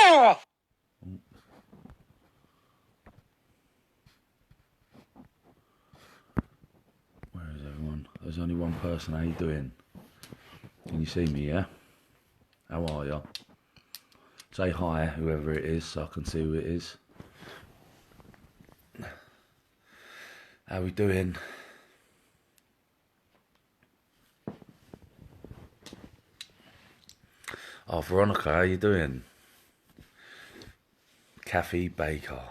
Where is everyone? There's only one person. How you doing? Can you see me, yeah? How are you? Say hi, whoever it is, so I can see who it is. How we doing? Oh, Veronica, how you doing? Kathy Baker,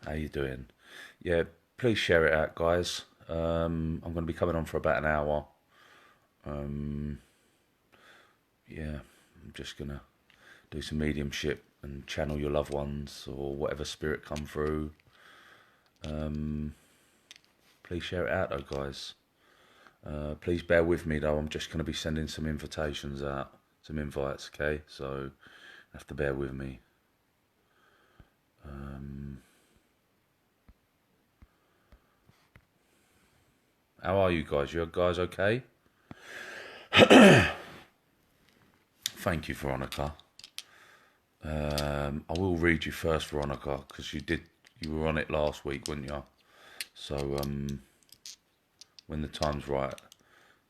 how you doing? Yeah, please share it out, guys. I'm going to be coming on for about an hour. Yeah, I'm just going to do some mediumship and channel your loved ones or whatever spirit come through. Please share it out though, guys. Please bear with me though, I'm just going to be sending some invitations out, some invites, okay? So you have to bear with me. How are you guys? You guys okay? Thank you, Veronica. I will read you first, Veronica, because you were on it last week, weren't you? So when the time's right,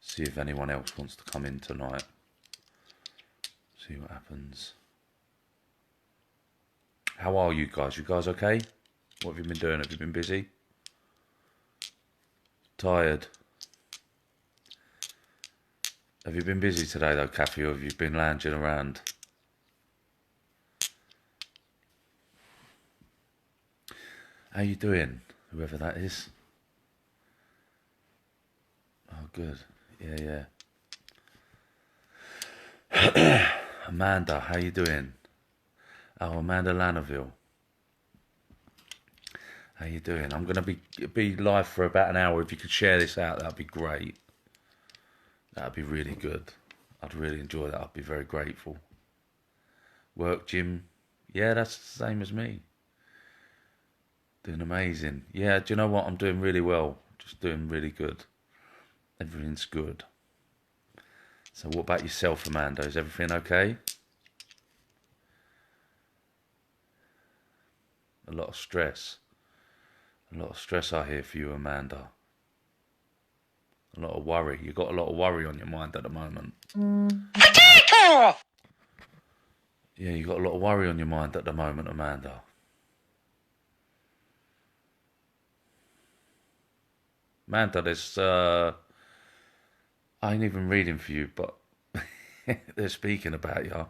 see if anyone else wants to come in tonight. See what happens. How are you guys? You guys okay? What have you been doing? Have you been busy? Tired? Have you been busy today though, Kathy, or have you been lounging around? How you doing, whoever that is? Oh, good. Yeah, yeah. Amanda, how you doing? Oh, Amanda Lannerville. How you doing? I'm going to be live for about an hour. If you could share this out, that'd be great. That'd be really good. I'd really enjoy that. I'd be very grateful. Work, Jim? Yeah, that's the same as me. Doing amazing. Yeah, do you know what? I'm doing really well. Just doing really good. Everything's good. So what about yourself, Amanda? Is everything okay? A lot of stress. A lot of stress I hear for you, Amanda. A lot of worry. You've got a lot of worry on your mind at the moment. Yeah, you've got a lot of worry on your mind at the moment, Amanda. Amanda, there's... I ain't even reading for you, but they're speaking about you.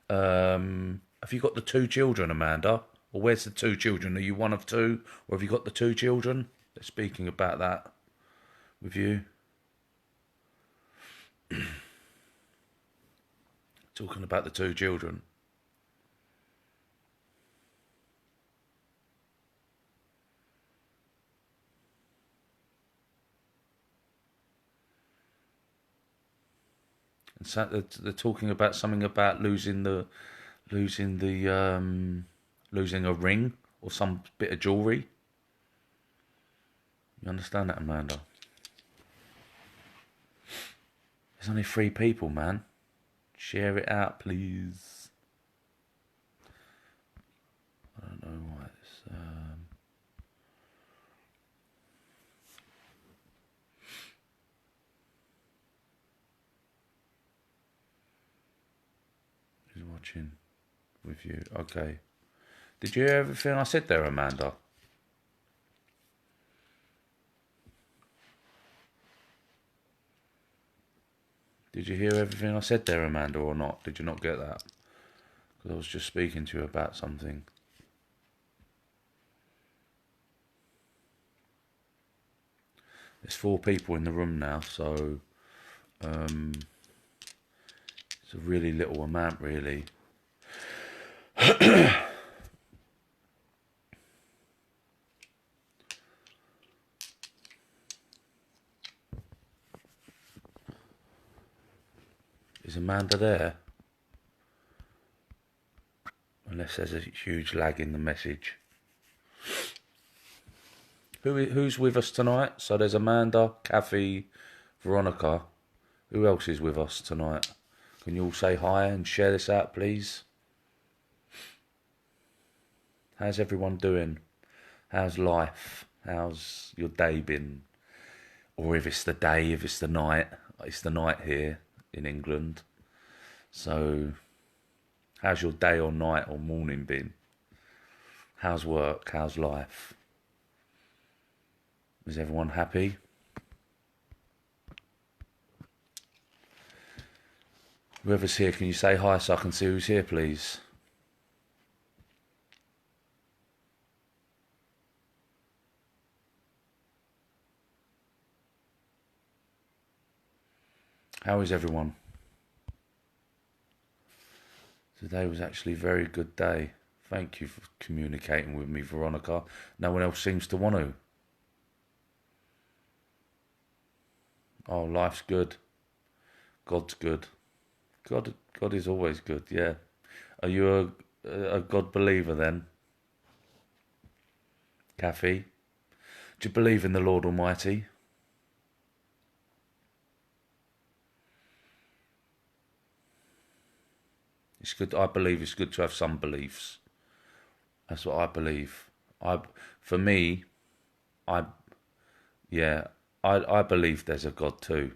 Have you got the 2 children, Amanda? Or where's the 2 children? Are you one of 2? Or have you got the 2 children? They're speaking about that with you. Talking about the 2 children. And so they're talking about something about losing a ring or some bit of jewellery. You understand that, Amanda? There's only 3 people, man. Share it out, please. I don't know why it's... Who's watching with you? Okay. Did you hear everything I said there, Amanda? Did you hear everything I said there, Amanda, or not? Did you not get that? Because I was just speaking to you about something. There's 4 people in the room now, so it's a really little amount, really. Is Amanda there? Unless there's a huge lag in the message. Who's with us tonight? So there's Amanda, Kathy, Veronica. Who else is with us tonight? Can you all say hi and share this out, please? How's everyone doing? How's life? How's your day been? Or if it's the day, if it's the night. It's the night here in England. So, how's your day or night or morning been? How's work? How's life? Is everyone happy? Whoever's here, can you say hi so I can see who's here, please? How is everyone? Today was actually a very good day. Thank you for communicating with me, Veronica. No one else seems to want to. Oh, life's good. God's good. God is always good, yeah. Are you a God believer then? Kathy? Do you believe in the Lord Almighty? It's good. I believe it's good to have some beliefs. That's what I believe. For me, I, yeah, I believe there's a God too,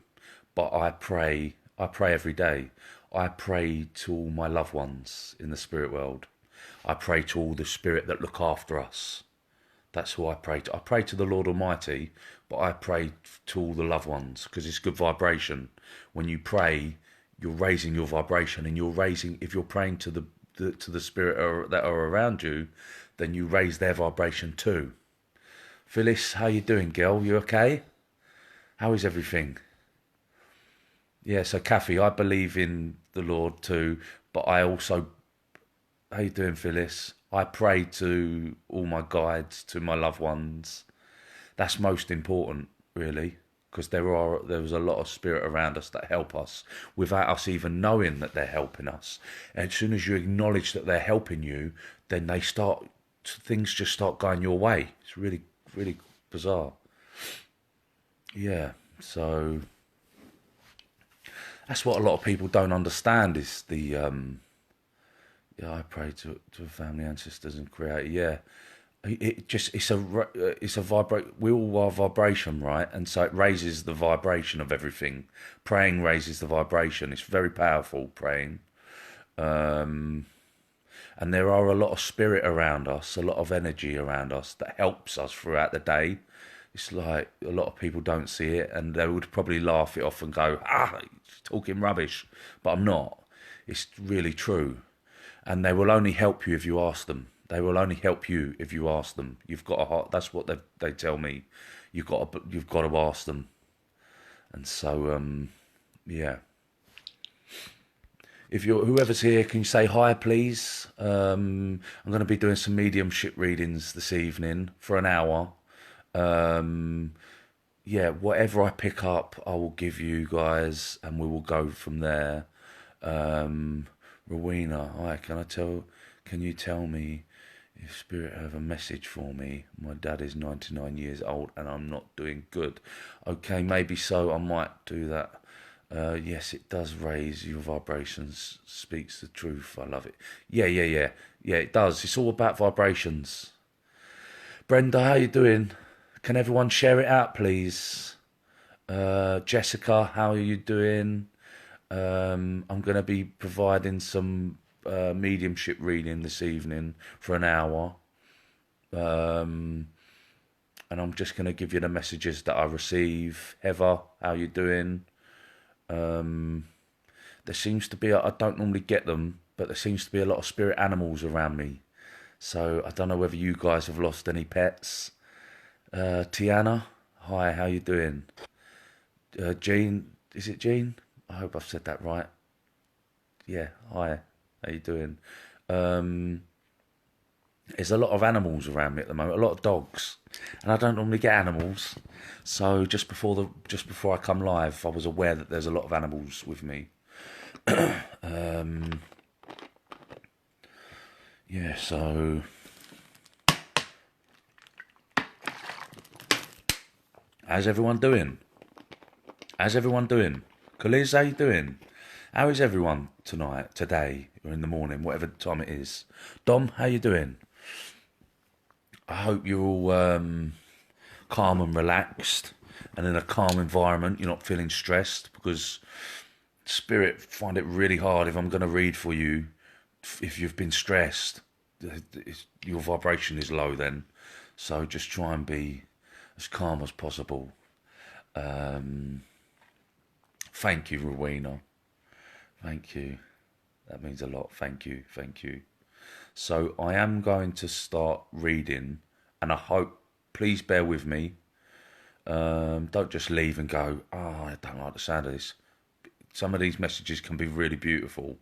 but I pray every day. I pray to all my loved ones in the spirit world. I pray to all the spirit that look after us. That's who I pray to. I pray to the Lord Almighty, but I pray to all the loved ones because it's good vibration. When you pray, you're raising your vibration, and you're raising. If you're praying to the spirit that are around you, then you raise their vibration too. Phyllis, how you doing, girl? You okay? How is everything? Yeah, so Kathy, I believe in the Lord too, but I also, how you doing, Phyllis? I pray to all my guides, to my loved ones. That's most important, really, because there was a lot of spirit around us that help us without us even knowing that they're helping us. And as soon as you acknowledge that they're helping you, then things just start going your way. It's really, really bizarre. Yeah, so that's what a lot of people don't understand is yeah, I pray to family, ancestors, and creator. Yeah, it's a vibrate. We all are vibration, right? And so it raises the vibration of everything. Praying raises the vibration. It's very powerful. Praying, and there are a lot of spirit around us, a lot of energy around us that helps us throughout the day. It's like a lot of people don't see it, and they would probably laugh it off and go, he's talking rubbish," but I'm not. It's really true. And they will only help you if you ask them. They will only help you if you ask them. You've got a heart. That's what they tell me. You've got to ask them. And so yeah. If you're whoever's here, can you say hi, please? I'm going to be doing some mediumship readings this evening for an hour. Yeah, whatever I pick up, I will give you guys, and we will go from there. Rowena, hi, can you tell me if Spirit have a message for me? My dad is 99 years old and I'm not doing good. Okay, maybe so, I might do that. Yes, it does raise your vibrations, speaks the truth, I love it. Yeah, it does. It's all about vibrations. Brenda, how you doing? Can everyone share it out, please? Jessica, how are you doing? I'm going to be providing some mediumship reading this evening for an hour. And I'm just going to give you the messages that I receive. Heather, how you doing? There seems to be, I don't normally get them, but there seems to be a lot of spirit animals around me. So I don't know whether you guys have lost any pets. Tiana, hi, how you doing? Jean, is it Jean? I hope I've said that right. Yeah, hi, how you doing? There's a lot of animals around me at the moment, a lot of dogs, and I don't normally get animals. So just before I come live, I was aware that there's a lot of animals with me. Yeah, so how's everyone doing? Kaliz, how you doing? How is everyone tonight, today, or in the morning, whatever time it is? Dom, how you doing? I hope you're all calm and relaxed and in a calm environment. You're not feeling stressed, because spirit find it really hard if I'm going to read for you. If you've been stressed, your vibration is low then. So just try and be as calm as possible. Thank you, Rowena. Thank you. That means a lot. Thank you. Thank you. So I am going to start reading, and I hope, please bear with me. Don't just leave and go, oh, I don't like the sound of this. Some of these messages can be really beautiful.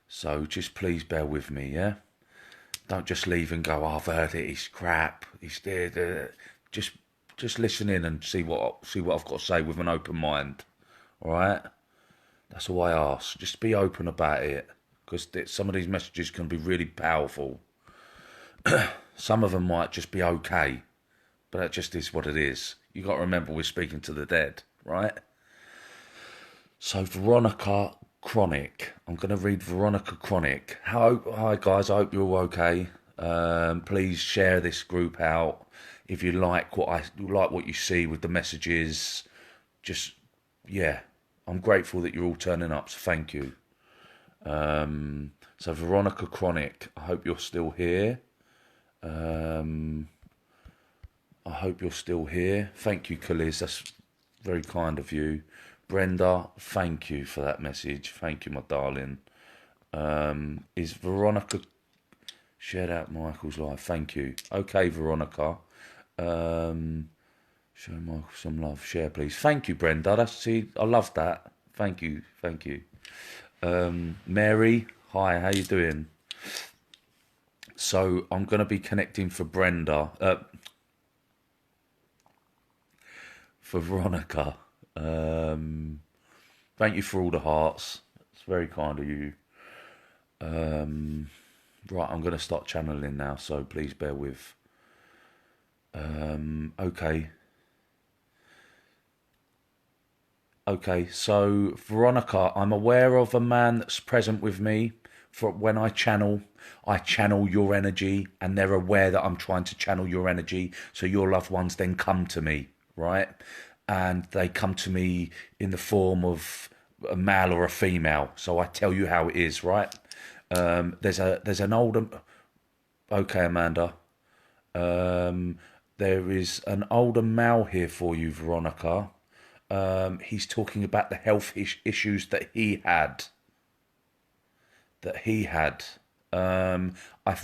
So just please bear with me, yeah? Don't just leave and go, oh, I've heard it, it's crap, it's there. Just listen in and see what I've got to say with an open mind. All right? That's all I ask. Just be open about it, because some of these messages can be really powerful. Some of them might just be okay, but that just is what it is. You got to remember, we're speaking to the dead, right? So Veronica Chronic. I'm going to read Veronica Chronic. Hi guys, I hope you're all okay. Please share this group out if you like what you see with the messages. Just, yeah, I'm grateful that you're all turning up, so thank you. So Veronica Chronic, I hope you're still here. I hope you're still here. Thank you, Kaliz. That's very kind of you. Brenda, thank you for that message. Thank you, my darling. Is Veronica shared out Michael's live? Thank you. Okay, Veronica. Show Michael some love. Share, please. Thank you, Brenda. I love that. Thank you. Thank you. Mary, hi. How you doing? So I'm going to be connecting for Brenda. For Veronica. Thank you for all the hearts. It's very kind of you. Right, I'm going to start channeling now, so please bear with. Okay. Okay, so Veronica, I'm aware of a man that's present with me. For when I channel your energy, and they're aware that I'm trying to channel your energy. So your loved ones then come to me, right? And they come to me in the form of a male or a female. So I tell you how it is, right? There's an older. Okay, Amanda. There is an older male here for you, Veronica. He's talking about the health issues that he had. I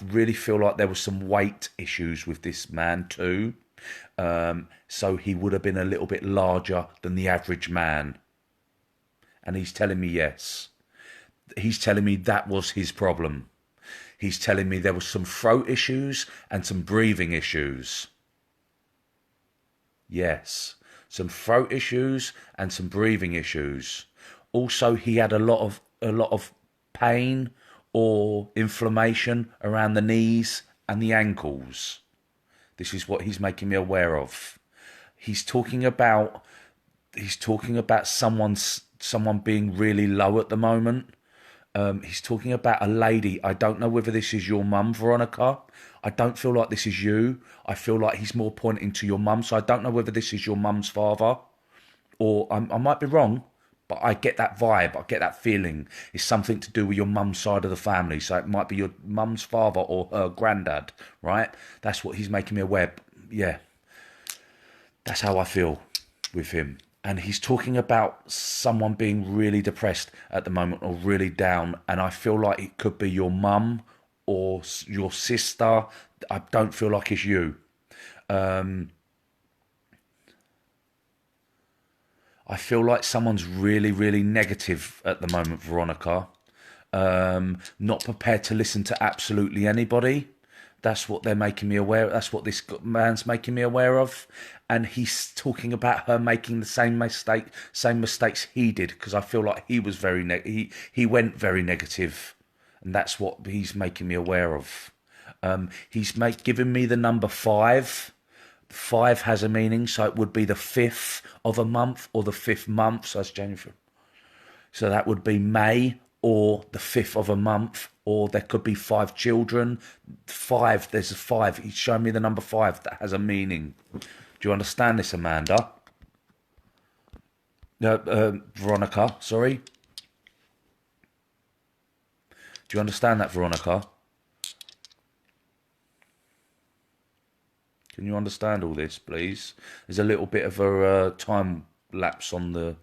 really feel like there was some weight issues with this man too. So he would have been a little bit larger than the average man. And he's telling me yes. He's telling me that was his problem. He's telling me there was some throat issues and some breathing issues. Yes, some throat issues and some breathing issues. Also, he had a lot of pain or inflammation around the knees and the ankles. This is what he's making me aware of. He's talking about someone being really low at the moment. He's talking about a lady. I don't know whether this is your mum, Veronica. I don't feel like this is you. I feel like he's more pointing to your mum. So I don't know whether this is your mum's father, or I might be wrong, but I get that vibe. I get that feeling. It's something to do with your mum's side of the family. So it might be your mum's father or her granddad, right? That's what he's making me aware. Yeah, that's how I feel with him. And he's talking about someone being really depressed at the moment or really down. And I feel like it could be your mum or your sister. I don't feel like it's you. I feel like someone's really, really negative at the moment, Veronica. Not prepared to listen to absolutely anybody. That's what they're making me aware of. That's what this man's making me aware of. And he's talking about her making the same mistakes he did, because I feel like he was he went very negative, and that's what he's making me aware of. He's given me the number 5. 5 has a meaning, so it would be the 5th of a month or the 5th month. So that's January. So that would be May or the 5th of a month, or there could be 5 children. 5, there's a 5. He's showing me the number 5 that has a meaning. Do you understand this, Amanda? Veronica, sorry. Do you understand that, Veronica? Can you understand all this, please? There's a little bit of a time lapse on the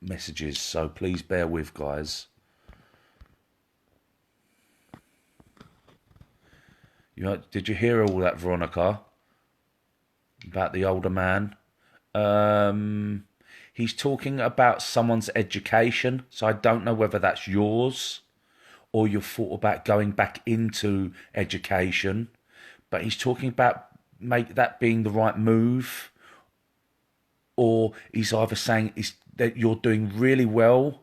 messages, so please bear with, guys. Did you hear all that, Veronica? About the older man? He's talking about someone's education, so I don't know whether that's yours or you've thought about going back into education. But he's talking about that being the right move, or he's either saying that you're doing really well.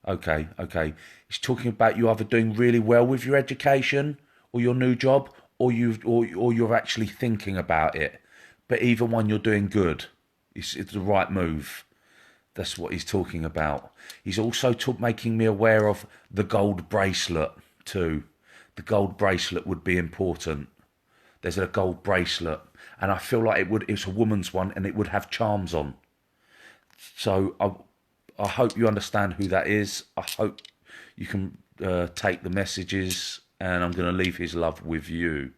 Okay. He's talking about you either doing really well with your education or your new job, or you're actually thinking about it. But either one, you're doing good. It's the right move. That's what he's talking about. He's also making me aware of the gold bracelet too. The gold bracelet would be important. There's a gold bracelet, and I feel like it's a woman's one, and it would have charms on. So I hope you understand who that is. I hope you can take the messages, and I'm going to leave his love with you.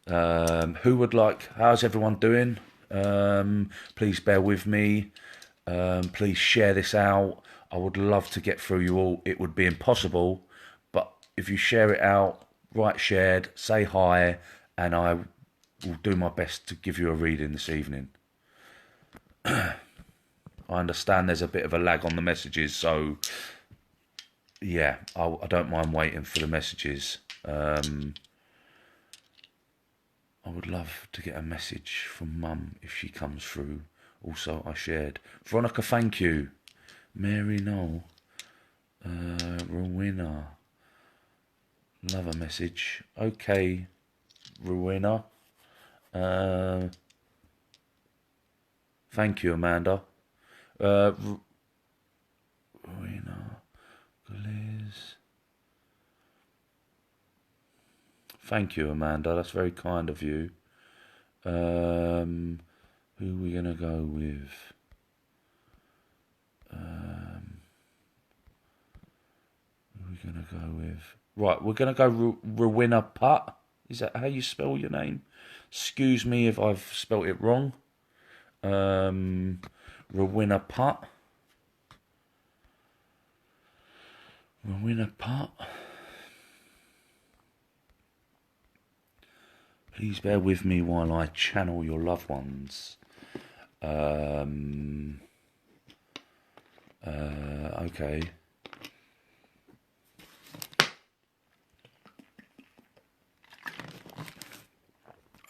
How's everyone doing? Please bear with me. Please share this out. I would love to get through you all. It would be impossible, but if you share it out, write shared, say hi, and I will do my best to give you a reading this evening. I understand there's a bit of a lag on the messages, so yeah, I don't mind waiting for the messages. I would love to get a message from Mum if she comes through. Also, I shared. Veronica, thank you. Mary, no. Rowena. Love a message. Okay, Rowena. Thank you, Amanda. Rowena. Liz. Thank you, Amanda. That's very kind of you. Who are we going to go with? Who are we going to go with? Right, we're going to go Rowena Putt. Is that how you spell your name? Excuse me if I've spelt it wrong. Rowena Putt. Rowena Putt. Please bear with me while I channel your loved ones. Okay.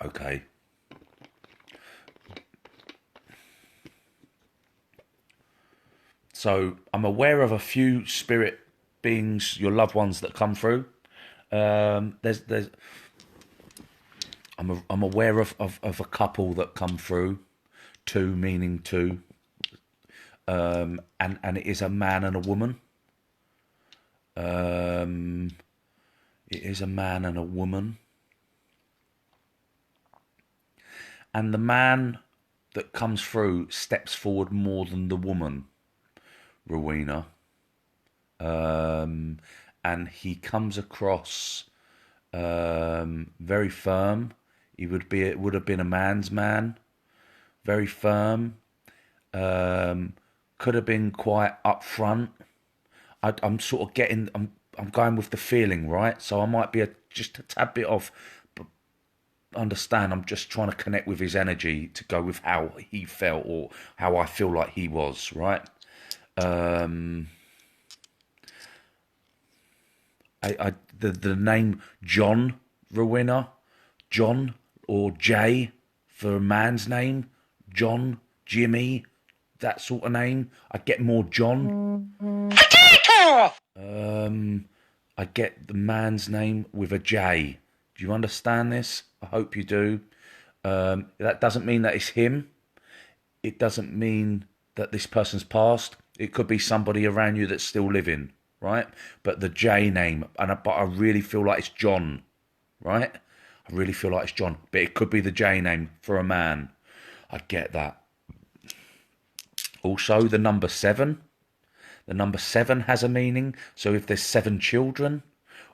Okay. So I'm aware of a few spirit beings, your loved ones that come through. I'm aware of a couple that come through, 2 meaning 2, and it is a man and a woman. It is a man and a woman, and the man that comes through steps forward more than the woman, Rowena, and he comes across very firm. It would have been a man's man, very firm. Could have been quite upfront. I'm sort of getting. I'm going with the feeling, right? So I might be just a tad bit off. But understand, I'm just trying to connect with his energy to go with how he felt or how I feel like he was, right? The name John Rowena, John or Jay for a man's name, John, Jimmy, that sort of name. I get more John. I get the man's name with a J. Do you understand this? I hope you do. That doesn't mean that it's him. It doesn't mean that this person's passed. It could be somebody around you that's still living, right? But the J name, but I really feel like it's John, right? I really feel like it's John, but it could be the J name for a man. I get that. Also, the number 7. The number 7 has a meaning. So if there's 7 children,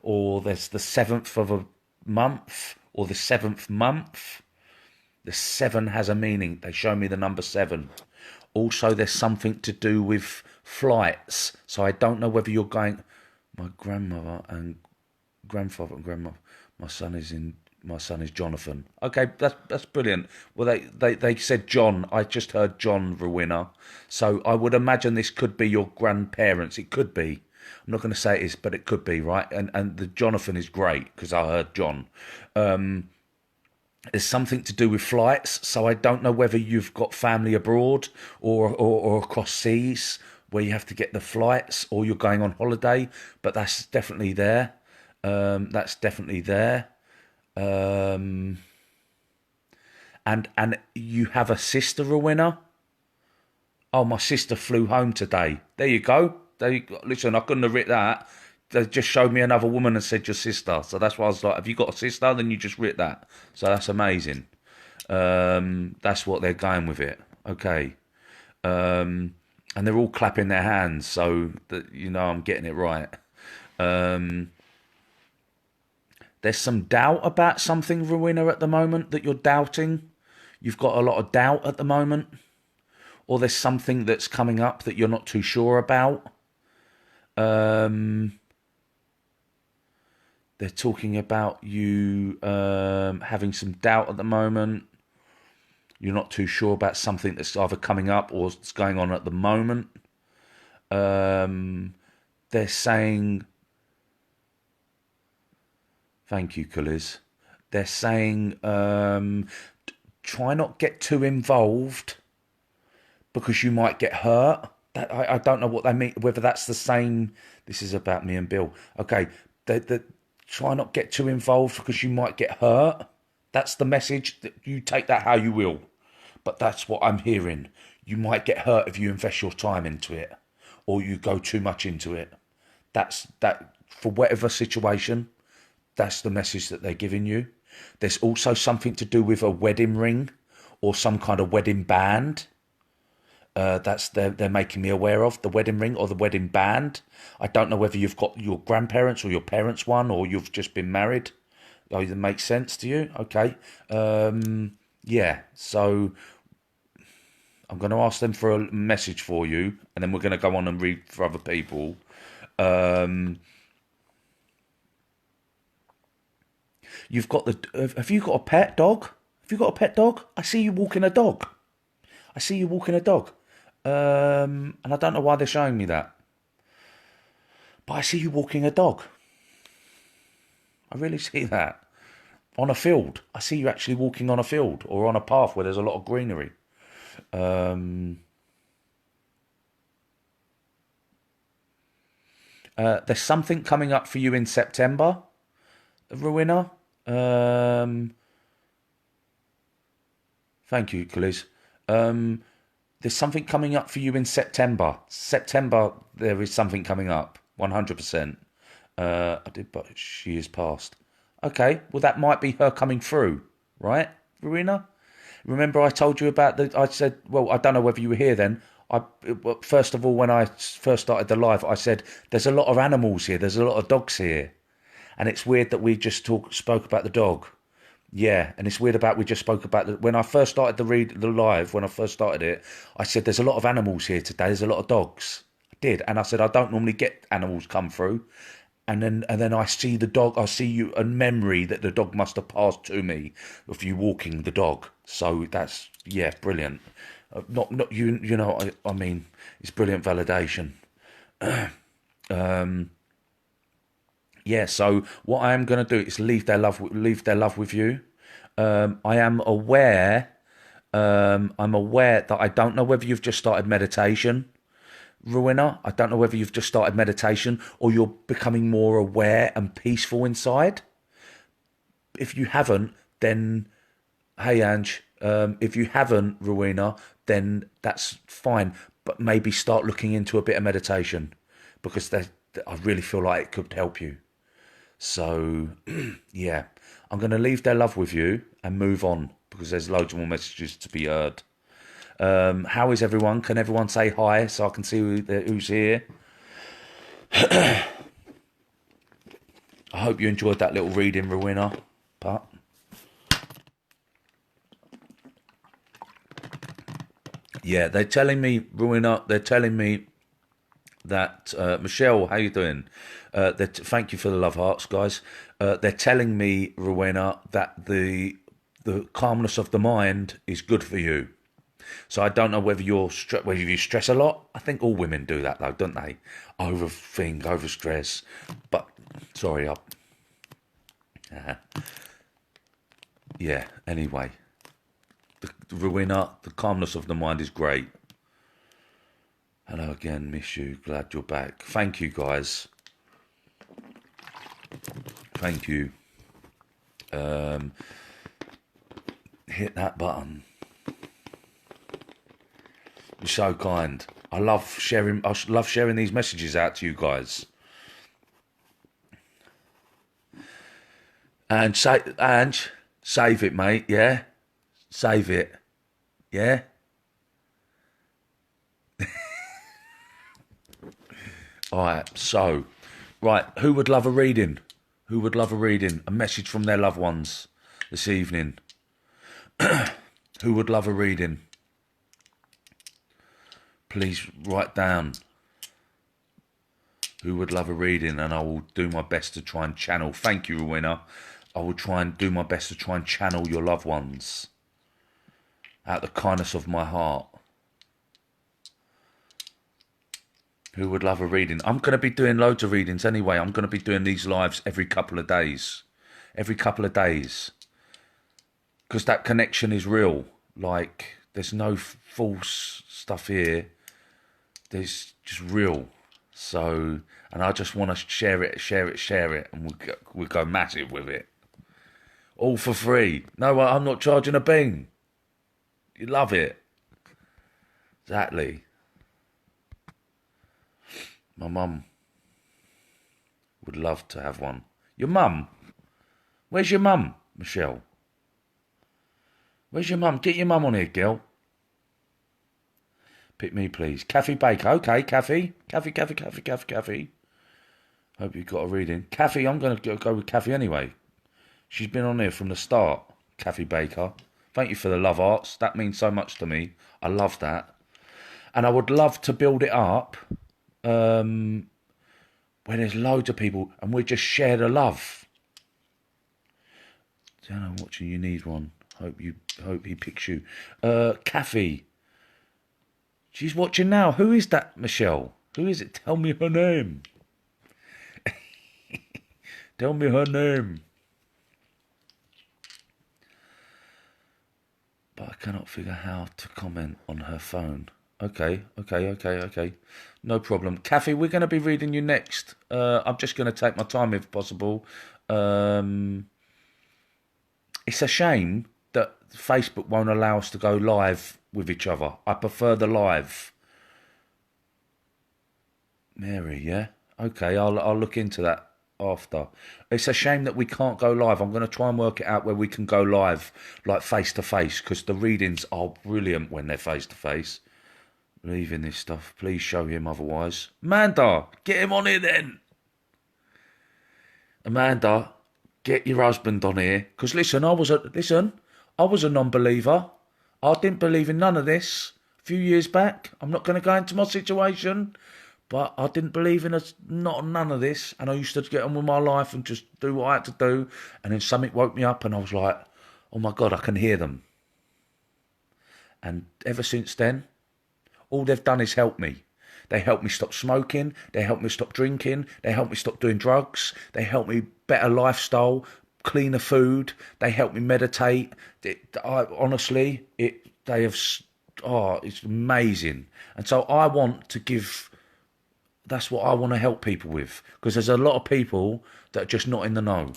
or there's the 7th of a month, or the 7th month, the 7 has a meaning. They show me the number 7. Also, there's something to do with flights. So I don't know whether you're going. My grandmother and grandfather and grandmother. My son is Jonathan. Okay, that's brilliant. Well, they said John. I just heard John, Rowena. So I would imagine this could be your grandparents. It could be. I'm not going to say it is, but it could be, right? And the Jonathan is great because I heard John. There's something to do with flights, so I don't know whether you've got family abroad or across seas where you have to get the flights, or you're going on holiday, but that's definitely there. That's definitely there. And you have a sister, Rowena? Oh, my sister flew home today. There you go. Listen, I couldn't have written that. They just showed me another woman and said your sister. So that's why I was like, have you got a sister? Then you just writ that. So that's amazing. That's what they're going with it. Okay. And they're all clapping their hands, so that I'm getting it right. There's some doubt about something, Rowena, at the moment that you're doubting. You've got a lot of doubt at the moment. Or there's something that's coming up that you're not too sure about. They're talking about you having some doubt at the moment. You're not too sure about something that's either coming up or it's going on at the moment. They're saying... Thank you, Kaliz. They're saying try not get too involved because you might get hurt. I don't know what they mean, whether that's the same. This is about me and Bill. Okay, try not get too involved because you might get hurt. That's the message. That you take that how you will. But that's what I'm hearing. You might get hurt if you invest your time into it, or you go too much into it. That's that for whatever situation. That's the message that they're giving you. There's also something to do with a wedding ring or some kind of wedding band. That's they're making me aware of, the wedding ring or the wedding band. I don't know whether you've got your grandparents or your parents one, or you've just been married. Oh, that makes sense to you? Okay. Yeah, so I'm going to ask them for a message for you, and then we're going to go on and read for other people. You've got have you got a pet dog? Have you got a pet dog? I see you walking a dog. I see you walking a dog. And I don't know why they're showing me that. But I see you walking a dog. I really see that. On a field. I see you actually walking on a field or on a path where there's a lot of greenery. There's something coming up for you in September, Rowena. Thank you, Kaliz. There's something coming up for you in September. September, there is something coming up. 100%. I did, but she is passed. Okay, well that might be her coming through, right, Rowena? Remember I told you about I said, well, I don't know whether you were here then. First of all, when I first started the live, I said, there's a lot of animals here. There's a lot of dogs here. And it's weird that we just spoke about the dog. Yeah, and it's weird we just spoke about when I first started the live, when I first started it, I said there's a lot of animals here today, there's a lot of dogs. I did, and I said I don't normally get animals come through. And then I see the dog, I see you a memory that the dog must have passed to me of you walking the dog. So that's, yeah, brilliant. Not you know, I mean, it's brilliant validation. Yeah, so what I am going to do is leave their love with you. I am aware. I'm aware that I don't know whether you've just started meditation, Rowena. I don't know whether you've just started meditation or you're becoming more aware and peaceful inside. If you haven't, then hey, Ange. If you haven't, Rowena, then that's fine. but maybe start looking into a bit of meditation, because I really feel like it could help you. So, yeah, I'm going to leave their love with you and move on, because there's loads more messages to be heard. How is everyone? Can everyone say hi so I can see who's here? I hope you enjoyed that little reading, Rowena. But yeah, they're telling me, Rowena, they're telling me that Michelle, how you doing? Thank you for the love hearts, guys. They're telling me, Rowena, that the calmness of the mind is good for you. So I don't know whether whether you stress a lot. I think all women do that though, don't they? Overthink, overstress. But sorry, yeah. Anyway, Rowena, the calmness of the mind is great. Hello again, miss you. Glad you're back. Thank you, guys. Thank you. Hit that button. You're so kind. I love sharing these messages out to you guys. And save it, mate. Yeah, save it. Yeah. All right. So, right. Who would love a reading? Who would love a reading? A message from their loved ones this evening. Who would love a reading? Please write down who would love a reading, and I will do my best to try and channel. Thank you, Rowena. I will try and do my best to try and channel your loved ones out of the kindness of my heart. Who would love a reading? I'm going to be doing loads of readings anyway. I'm going to be doing these lives every couple of days. Every couple of days. Because that connection is real. Like, there's no false stuff here. There's just real. So, and I just want to share it, and we'll go massive with it. All for free. No, I'm not charging a bing. You love it. Exactly. My mum would love to have one. Your mum? Where's your mum, Michelle? Where's your mum? Get your mum on here, girl. Pick me, please. Kathy Baker. Okay, Kathy. Kathy. Hope you got a reading. Kathy, I'm going to go with Kathy anyway. She's been on here from the start. Kathy Baker. Thank you for the love arts. That means so much to me. I love that. And I would love to build it up when there's loads of people and we just share the love. I don't know, watching, you need one. Hope he picks you. Kathy. She's watching now. Who is that, Michelle? Who is it? Tell me her name. Tell me her name. But I cannot figure how to comment on her phone. Okay. No problem. Kathy, we're going to be reading you next. I'm just going to take my time if possible. It's a shame that Facebook won't allow us to go live with each other. I prefer the live. Mary, yeah? Okay, I'll look into that after. It's a shame that we can't go live. I'm going to try and work it out where we can go live, like face to face, because the readings are brilliant when they're face to face. Leaving this stuff. Please show him otherwise. Amanda, get him on here then. Amanda, get your husband on here. Because listen, I was a non-believer. I didn't believe in none of this a few years back. I'm not going to go into my situation, but I didn't believe in none of this. And I used to get on with my life and just do what I had to do. And then something woke me up and I was like, oh my God, I can hear them. And ever since then, all they've done is help me. They helped me stop smoking. They helped me stop drinking. They helped me stop doing drugs. They helped me better lifestyle, cleaner food. They helped me meditate. It's amazing. And so I want to give, that's what I want to help people with. Because there's a lot of people that are just not in the know.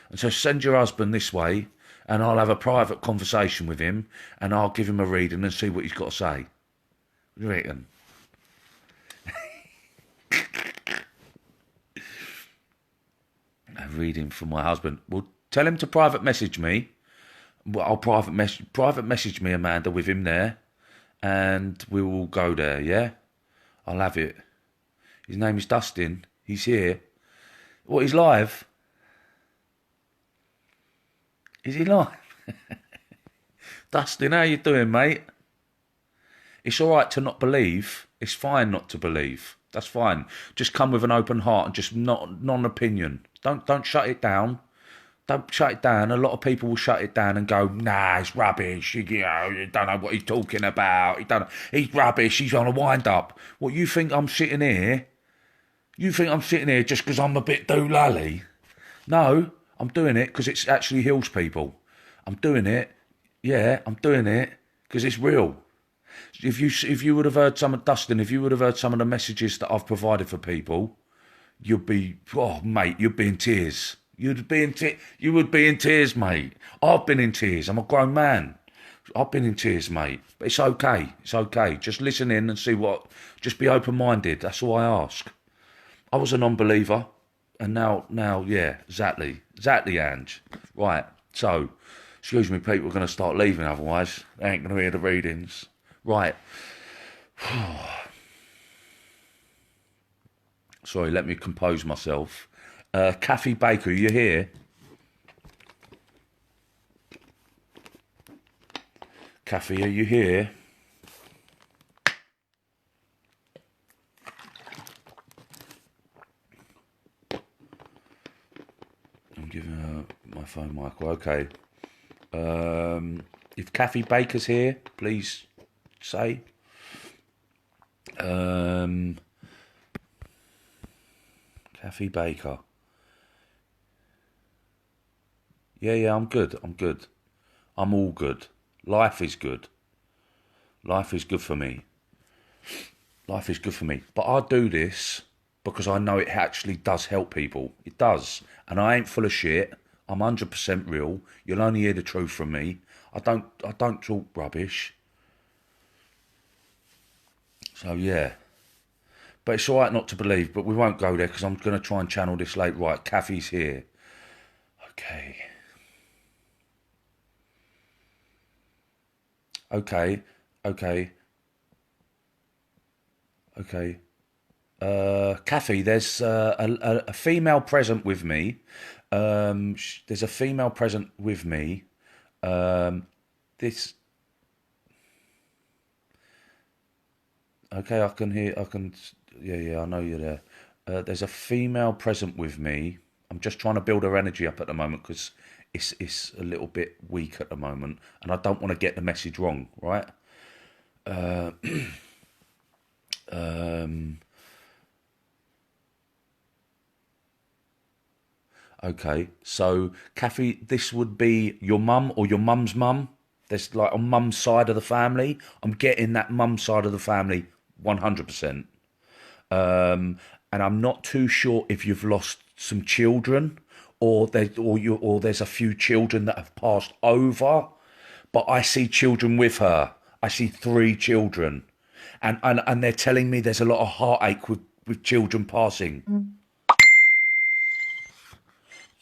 And so send your husband this way and I'll have a private conversation with him and I'll give him a reading and see what he's got to say. What do you reckon? reading for my husband. Well, tell him to private message me. Well, I'll private message me, Amanda, with him there, and we will go there. Yeah, I'll have it. His name is Dustin. He's here. What? He's live? Is he live? Dustin, how you doing, mate? It's all right to not believe. It's fine not to believe. That's fine. Just come with an open heart and just not non-opinion. Don't shut it down. Don't shut it down. A lot of people will shut it down and go, nah, it's rubbish. You don't know what he's talking about. He's rubbish. He's on a wind-up. What, you think I'm sitting here? You think I'm sitting here just because I'm a bit doolally? No, I'm doing it because it actually heals people. I'm doing it. Yeah, I'm doing it because it's real. If you would have heard some of Dustin, if you would have heard some of the messages that I've provided for people, you'd be, oh mate, you'd be in tears. You would be in tears, mate. I've been in tears. I'm a grown man. I've been in tears, mate. But it's okay. It's okay. Just listen in and see what. Just be open-minded. That's all I ask. I was a non-believer, and now, yeah, exactly, Ange. Right. So, excuse me, people are going to start leaving. Otherwise, they ain't going to hear the readings. Right. Sorry, let me compose myself. Kathy Baker, are you here? Kathy, are you here? I'm giving her my phone, Michael. Okay. If Kathy Baker's here, please say. Kathy Baker. Yeah, I'm good. I'm all good. Life is good. Life is good for me. Life is good for me. But I do this because I know it actually does help people. It does. And I ain't full of shit. I'm 100% real. You'll only hear the truth from me. I don't talk rubbish. So yeah. But it's all right not to believe, but we won't go there because I'm going to try and channel this late. Right, Kathy's here. Okay. Kathy, there's a female present with me. There's a female present with me. This. Okay, I can hear. Yeah, I know you're there. There's a female present with me. I'm just trying to build her energy up at the moment because it's a little bit weak at the moment, and I don't want to get the message wrong, right? Okay, so Kathy, this would be your mum or your mum's mum. There's like on mum's side of the family. I'm getting that mum side of the family 100%. And I'm not too sure if you've lost some children or there's a few children that have passed over, but I see children with her. I see 3 children, and they're telling me there's a lot of heartache with children passing.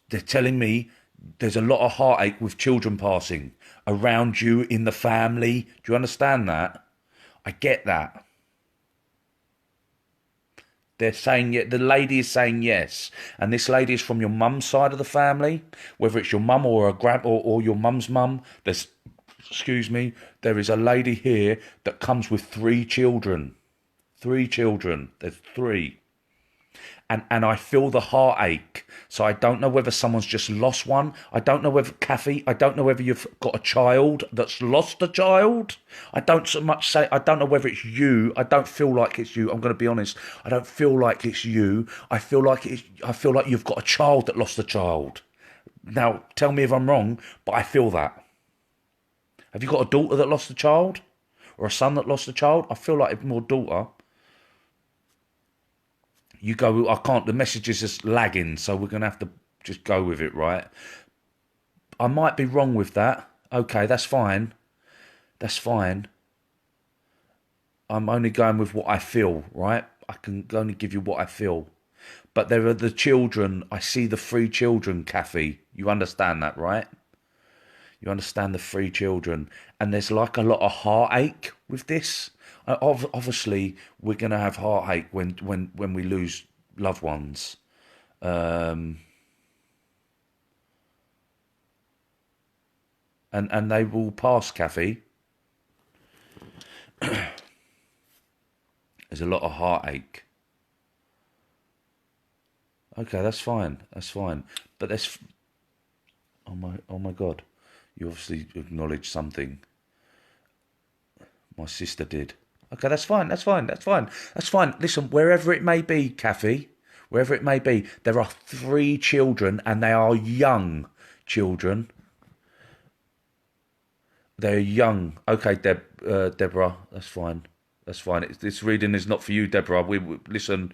They're telling me there's a lot of heartache with children passing around you in the family. Do you understand that? I get that. They're saying, the lady is saying yes. And this lady is from your mum's side of the family, whether it's your mum or or your mum's mum. There is a lady here that comes with 3 children. 3 children. There's 3. And I feel the heartache. So I don't know whether someone's just lost one. I don't know whether, Kathy, I don't know whether you've got a child that's lost a child. I don't know whether it's you. I don't feel like it's you. I'm going to be honest. I don't feel like it's you. I feel like you've got a child that lost a child. Now, tell me if I'm wrong, but I feel that. Have you got a daughter that lost a child? Or a son that lost a child? I feel like it's more daughter. You go, I can't, the message is just lagging, so we're going to have to just go with it, right? I might be wrong with that. Okay, that's fine. That's fine. I'm only going with what I feel, right? I can only give you what I feel. But there are the children. I see the three children, Kathy. You understand that, right? You understand the three children. And there's like a lot of heartache with this. Obviously, we're going to have heartache when we lose loved ones. Um, and they will pass, Kathy. There's a lot of heartache. Okay, that's fine. That's fine. But that's oh my God. You obviously acknowledged something. My sister did. Okay, that's fine. That's fine. That's fine. That's fine. Listen, wherever it may be, Kathy, wherever it may be, there are three children, and they are young children. They're young. Okay, Deborah, that's fine. That's fine. This reading is not for you, Deborah. Listen.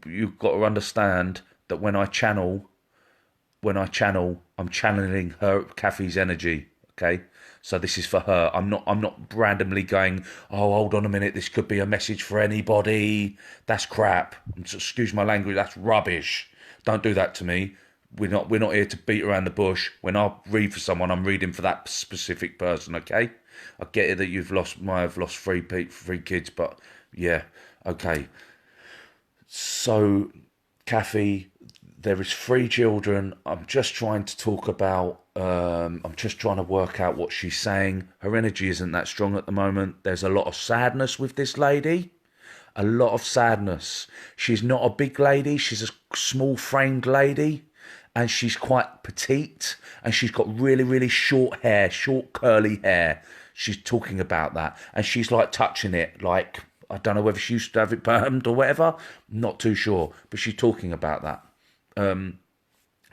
You've got to understand that when I channel, I'm channeling her, Kathy's energy. Okay, so this is for her. I'm not randomly going, oh, hold on a minute, this could be a message for anybody. That's crap. Excuse my language. That's rubbish. Don't do that to me. We're not here to beat around the bush. When I read for someone, I'm reading for that specific person. Okay, I get it that might have lost three kids, but yeah, okay. So, Kathy, there is three children. I'm just trying to talk about. I'm just trying to work out what she's saying. Her energy isn't that strong at the moment. There's a lot of sadness with this lady. A lot of sadness. She's not a big lady. She's a small framed lady. And she's quite petite. And she's got really, really short hair, short curly hair. She's talking about that. And she's like touching it. Like, I don't know whether she used to have it permed or whatever. Not too sure. But she's talking about that.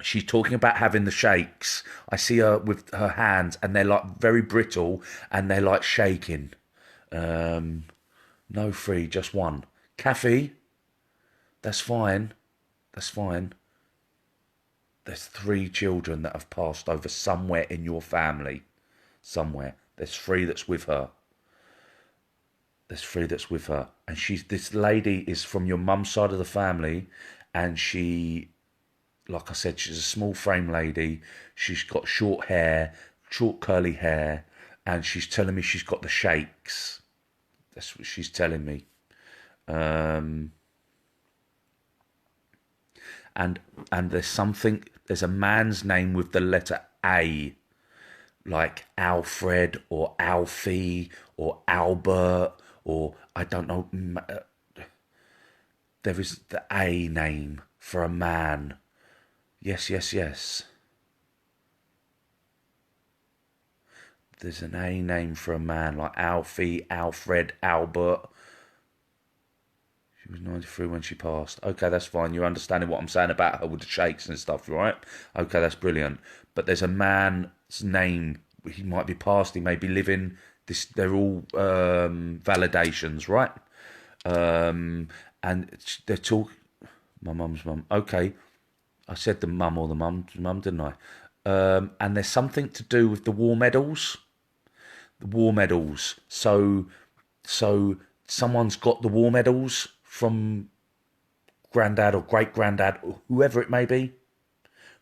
She's talking about having the shakes. I see her with her hands, and they're like very brittle, and they're like shaking. No three, just one. Kathy, that's fine. That's fine. There's three children that have passed over somewhere in your family. Somewhere. There's three that's with her. There's three that's with her. And this lady is from your mum's side of the family, and she, like I said, she's a small frame lady. She's got short hair, short curly hair, and she's telling me she's got the shakes. That's what she's telling me. And there's a man's name with the letter A, like Alfred or Alfie or Albert, or I don't know. There is the A name for a man. Yes, yes, yes. There's an A name for a man, like Alfie, Alfred, Albert. She was 93 when she passed. Okay, that's fine. You're understanding what I'm saying about her with the shakes and stuff, right? Okay, that's brilliant. But there's a man's name. He might be passed. He may be living. They're all validations, right? And they're talking. My mum's mum. Okay, I said the mum or the mum's mum, didn't I? And there's something to do with the war medals. The war medals. So someone's got the war medals from granddad or great granddad, or whoever it may be.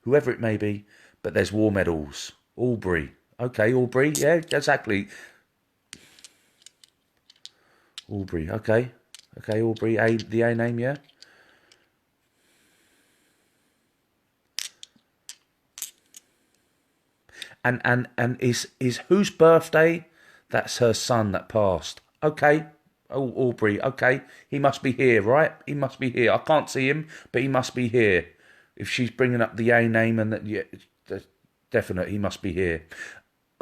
Whoever it may be. But there's war medals. Albury. Okay, Albury. Yeah, exactly. Albury. Okay. Okay, Albury. The A name, yeah. And is whose birthday? That's her son that passed. Okay. Oh, Aubrey. Okay. He must be here, right? He must be here. I can't see him, but he must be here. If she's bringing up the A name and that, yeah, that's definite. He must be here.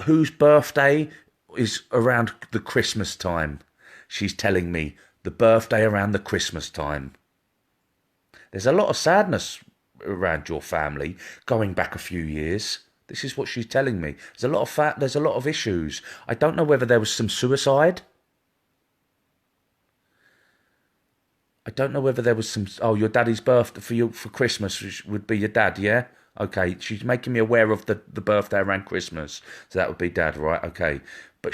Whose birthday is around the Christmas time? She's telling me the birthday around the Christmas time. There's a lot of sadness around your family going back a few years. This is what she's telling me. There's a lot of issues. I don't know whether there was some suicide. I don't know whether there was some. Oh, your daddy's birthday for Christmas which would be your dad, yeah. Okay, she's making me aware of the birthday around Christmas, so that would be dad, right? Okay, but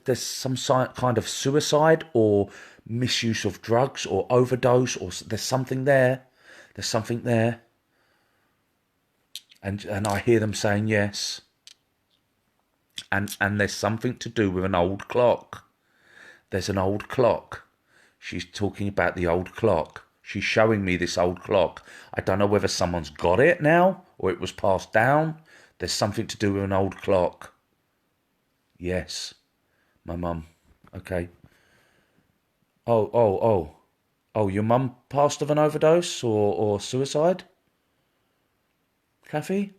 there's some kind of suicide or misuse of drugs or overdose, or there's something there. There's something there. And I hear them saying yes. And there's something to do with an old clock. There's an old clock. She's talking about the old clock. She's showing me this old clock. I don't know whether someone's got it now or it was passed down. There's something to do with an old clock. Yes, my mum. Okay. Oh, your mum passed of an overdose or suicide? Kathy?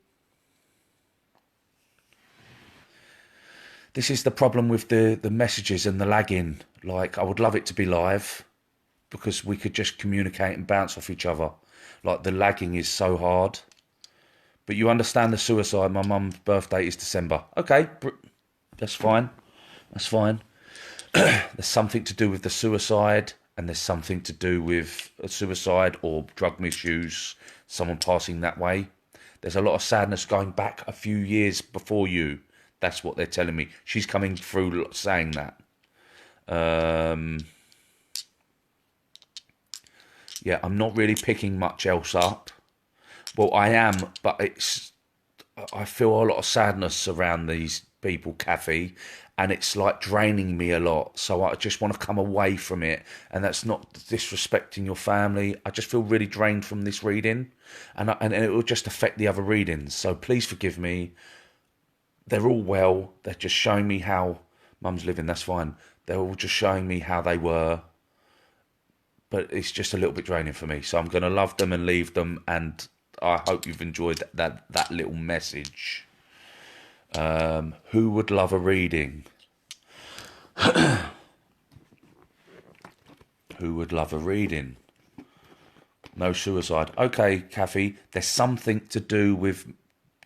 This is the problem with the messages and the lagging. Like, I would love it to be live because we could just communicate and bounce off each other. Like, the lagging is so hard. But you understand the suicide. My mum's birthday is December. Okay, that's fine. That's fine. There's something to do with the suicide, and there's something to do with a suicide or drug misuse, someone passing that way. There's a lot of sadness going back a few years before you. That's what they're telling me. She's coming through saying that. Yeah, I'm not really picking much else up. Well, I am, but I feel a lot of sadness around these people, Kathy, and it's like draining me a lot. So I just want to come away from it, and that's not disrespecting your family. I just feel really drained from this reading, and it will just affect the other readings. So please forgive me. They're all well. They're just showing me how Mum's living. That's fine. They're all just showing me how they were. But it's just a little bit draining for me. So I'm going to love them and leave them. And I hope you've enjoyed that little message. Who would love a reading? Who would love a reading? No suicide. Okay, Kathy, there's something to do with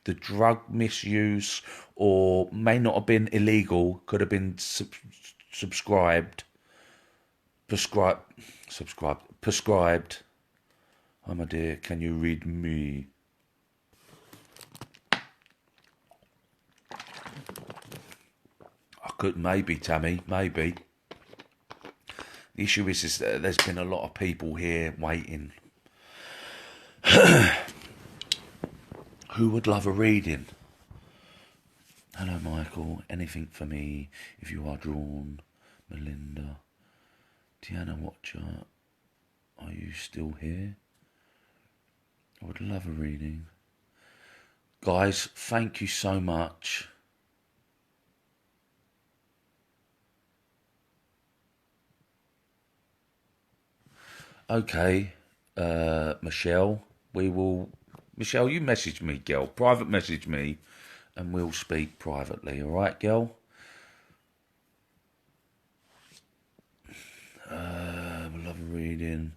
the drug misuse, or may not have been illegal, could have been prescribed. Oh my dear, can you read me? I could, maybe, Tammy, maybe. The issue is that there's been a lot of people here waiting. Who would love a reading? Hello, Michael. Anything for me if you are drawn. Melinda. Tiana Watcher. Are you still here? I would love a reading. Guys, thank you so much. Okay, Michelle, Michelle, you message me, girl. Private message me, and we'll speak privately. All right, girl? Love a reading.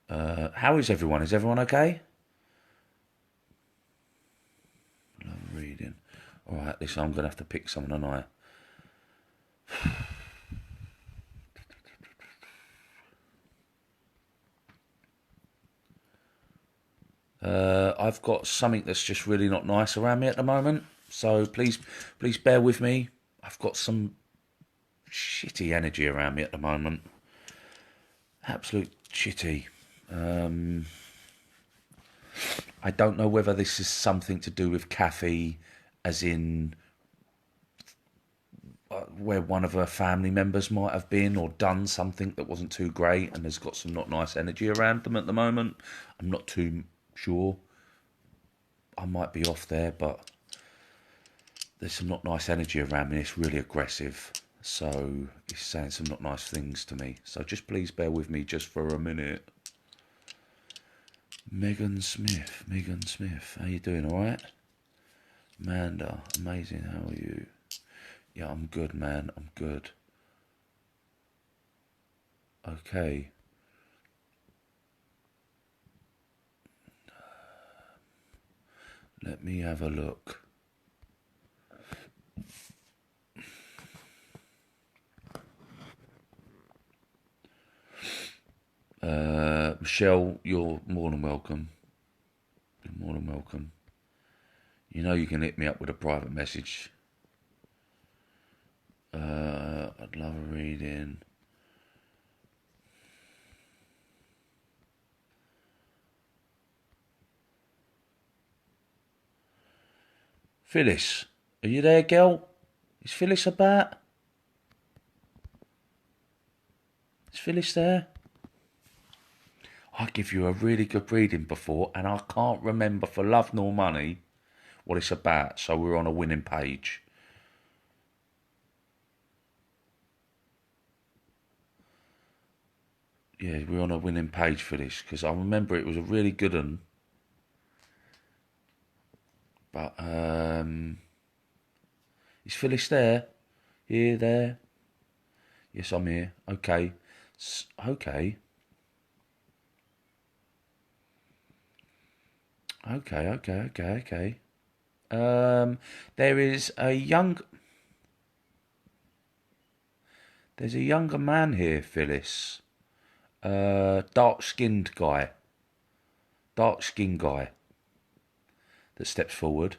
How is everyone? Is everyone okay? Love a reading. All right, listen, I'm going to have to pick someone tonight. I've got something that's just really not nice around me at the moment. So please bear with me. I've got some shitty energy around me at the moment. Absolute shitty. I don't know whether this is something to do with Kathy, as in where one of her family members might have been or done something that wasn't too great, and has got some not nice energy around them at the moment. I'm not too sure. I might be off there, but there's some not nice energy around me. It's really aggressive. So it's saying some not nice things to me. So just please bear with me just for a minute. Megan Smith. How you doing, all right? Amanda, amazing. How are you? Yeah, I'm good, man. I'm good. Okay. Let me have a look. Michelle, you're more than welcome. You're more than welcome. You know you can hit me up with a private message. I'd love a reading. Phyllis, are you there, girl? Is Phyllis about? Is Phyllis there? I give you a really good reading before, and I can't remember for love nor money what it's about, so we're on a winning page. Yeah, we're on a winning page for this, because I remember it was a really good one. But, is Phyllis there? Here, there? Yes, I'm here. Okay. Okay. Okay. There is a young... There's a younger man here, Phyllis. Dark-skinned guy. Dark-skinned guy that steps forward.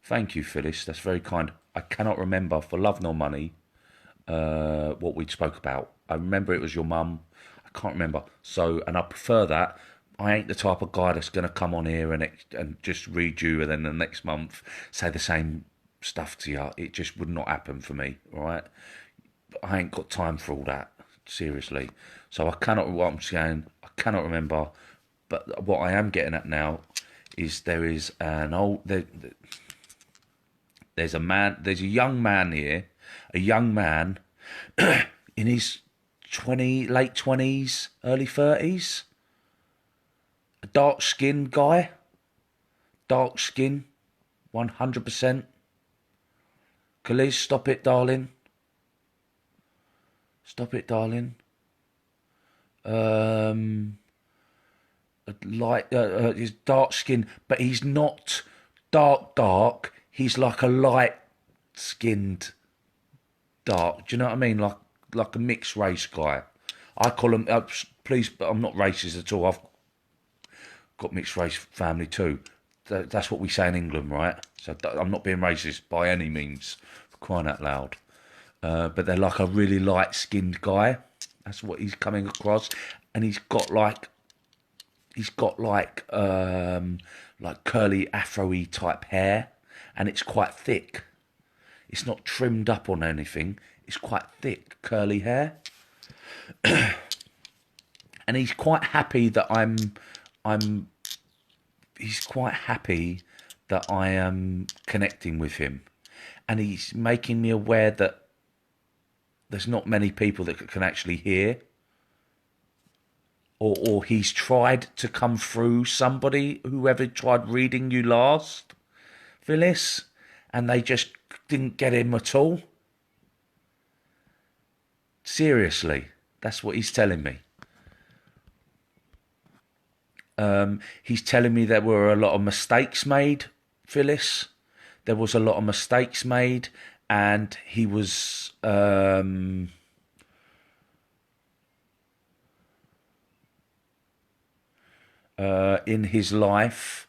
Thank you, Phyllis. That's very kind. I cannot remember for love nor money what we spoke about. I remember it was your mum. I can't remember. So, and I prefer that. I ain't the type of guy that's going to come on here and just read you and then the next month say the same stuff to you. It just would not happen for me, all right? I ain't got time for all that, seriously. So I cannot, what I'm saying, I cannot remember. But what I am getting at now is there is an old... There's a young man here, a young man in his late 20s, early 30s. A dark-skinned guy. Dark skin, 100%. Khalees, stop it, darling. Stop it, darling. He's dark skin, but he's not dark. He's like a light-skinned dark. Do you know what I mean? Like a mixed race guy. I call him. Please, but I'm not racist at all. I've got mixed race family too. That's what we say in England, right? So I'm not being racist by any means. For crying out loud. But they're like a really light-skinned guy. That's what he's coming across, and he's got like curly afro-y type hair, and it's quite thick. It's not trimmed up on anything. It's quite thick, curly hair. And he's quite happy that he's quite happy that I am connecting with him. And he's making me aware that there's not many people that can actually hear. Or he's tried to come through somebody, whoever tried reading you last, Phyllis, and they just didn't get him at all. Seriously, that's what he's telling me. He's telling me there were a lot of mistakes made, Phyllis. There was a lot of mistakes made, and he was... in his life,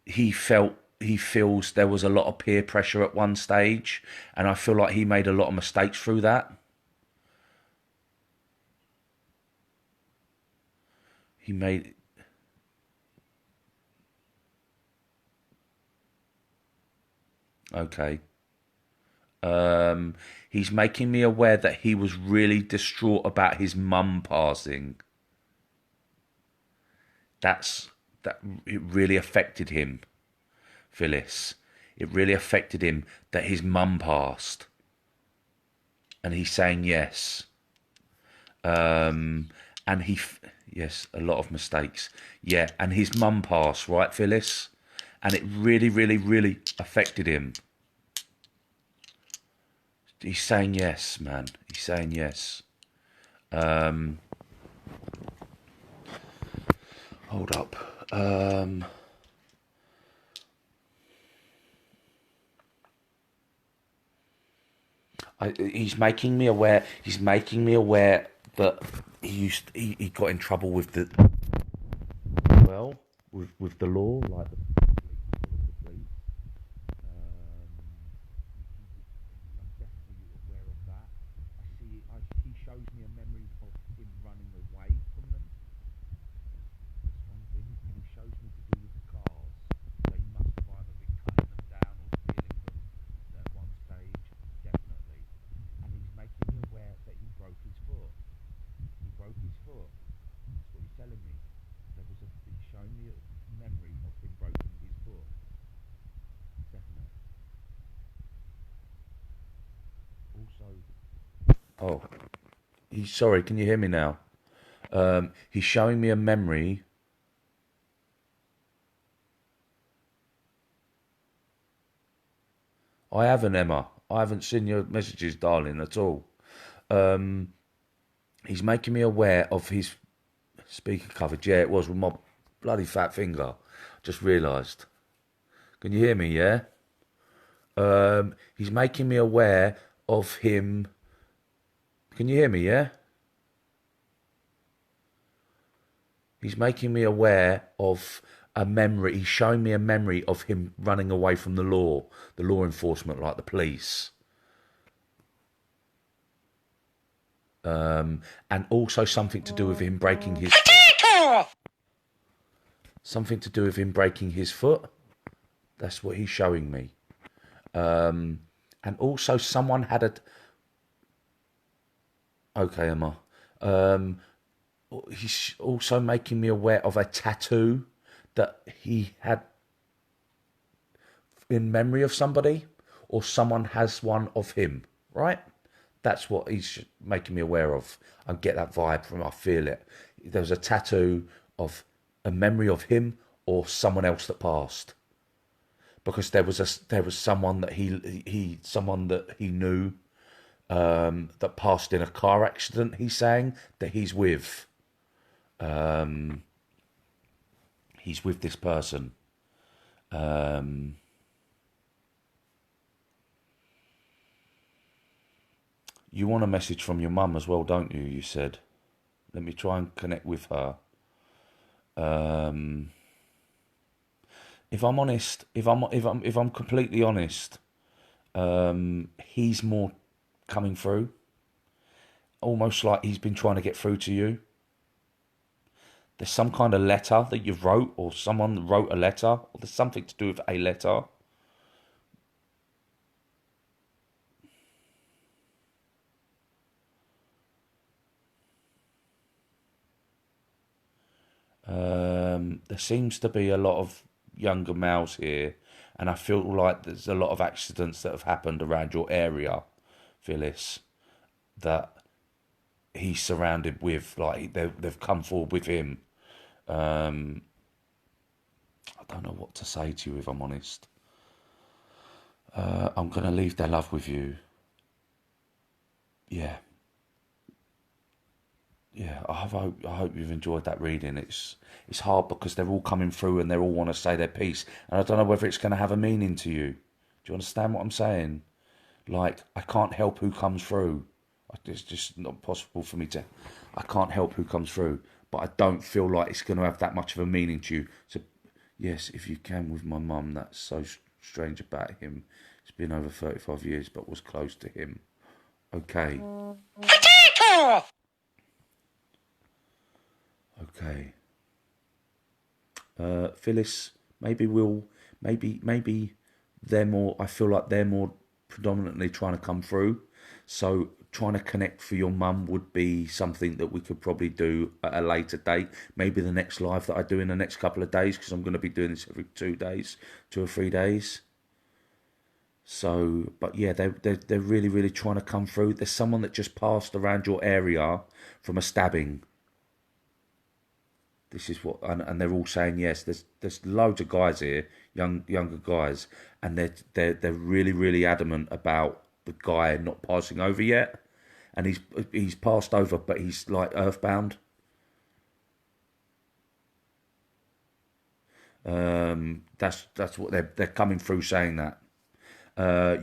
he feels there was a lot of peer pressure at one stage, and I feel like he made a lot of mistakes through that. He made... Okay. He's making me aware that he was really distraught about his mum passing. That it really affected him, Phyllis. It really affected him that his mum passed, and he's saying yes. And yes, a lot of mistakes. Yeah, and his mum passed, right, Phyllis? And it really, really, really affected him. He's saying yes, man. He's saying yes. Hold up. He's making me aware. He's making me aware that he got in trouble with the with the law, like the police. I'm definitely aware of that. He shows me a memory of him running away from them. That's one thing, and he shows me to do Oh, he's sorry. Can you hear me now? He's showing me a memory. I haven't, Emma. I haven't seen your messages, darling, at all. Um, he's making me aware of his speaker covered. Yeah, it was with my bloody fat finger. Just realised. Can you hear me? Yeah. He's making me aware of him. Can you hear me? Yeah. He's making me aware of a memory. He's showing me a memory of him running away from the law enforcement, like the police. And also something to do with him breaking his something to do with him breaking his foot. That's what he's showing me. And also someone had a. Okay, Emma. He's also making me aware of a tattoo that he had in memory of somebody, or someone has one of him, right? That's what he's making me aware of. I get that vibe from, I feel it. There was a tattoo of a memory of him or someone else that passed. Because there was someone that he knew that passed in a car accident, he's saying, that he's with. He's with this person. You want a message from your mum as well, don't you? You said. Let me try and connect with her. If I'm honest, if I'm completely honest, he's more coming through. Almost like he's been trying to get through to you. There's some kind of letter that you wrote, or someone wrote a letter, or there's something to do with a letter. There seems to be a lot of younger males here, and I feel like there's a lot of accidents that have happened around your area, Phyllis, that he's surrounded with, like they've come forward with him. I don't know what to say to you, if I'm honest. I'm going to leave their love with you. Yeah. Yeah, I hope you've enjoyed that reading. It's hard because they're all coming through and they all want to say their piece, and I don't know whether it's going to have a meaning to you. Do you understand what I'm saying? Like, I can't help who comes through. It's just not possible for me to. I can't help who comes through, but I don't feel like it's going to have that much of a meaning to you. So, yes, if you can with my mum, that's so strange about him. It's been over 35 years, but was close to him. Okay. Okay. Phyllis, maybe they're more. I feel like they're more predominantly trying to come through. So trying to connect for your mum would be something that we could probably do at a later date. Maybe the next live that I do in the next couple of days, because I'm going to be doing this every 2 days, 2 or 3 days. So, but yeah, they're really trying to come through. There's someone that just passed around your area from a stabbing. This is what, and they're all saying yes. There's loads of guys here, younger guys, and they're really adamant about the guy not passing over yet, and he's passed over, but he's like earthbound. That's what they're coming through saying that.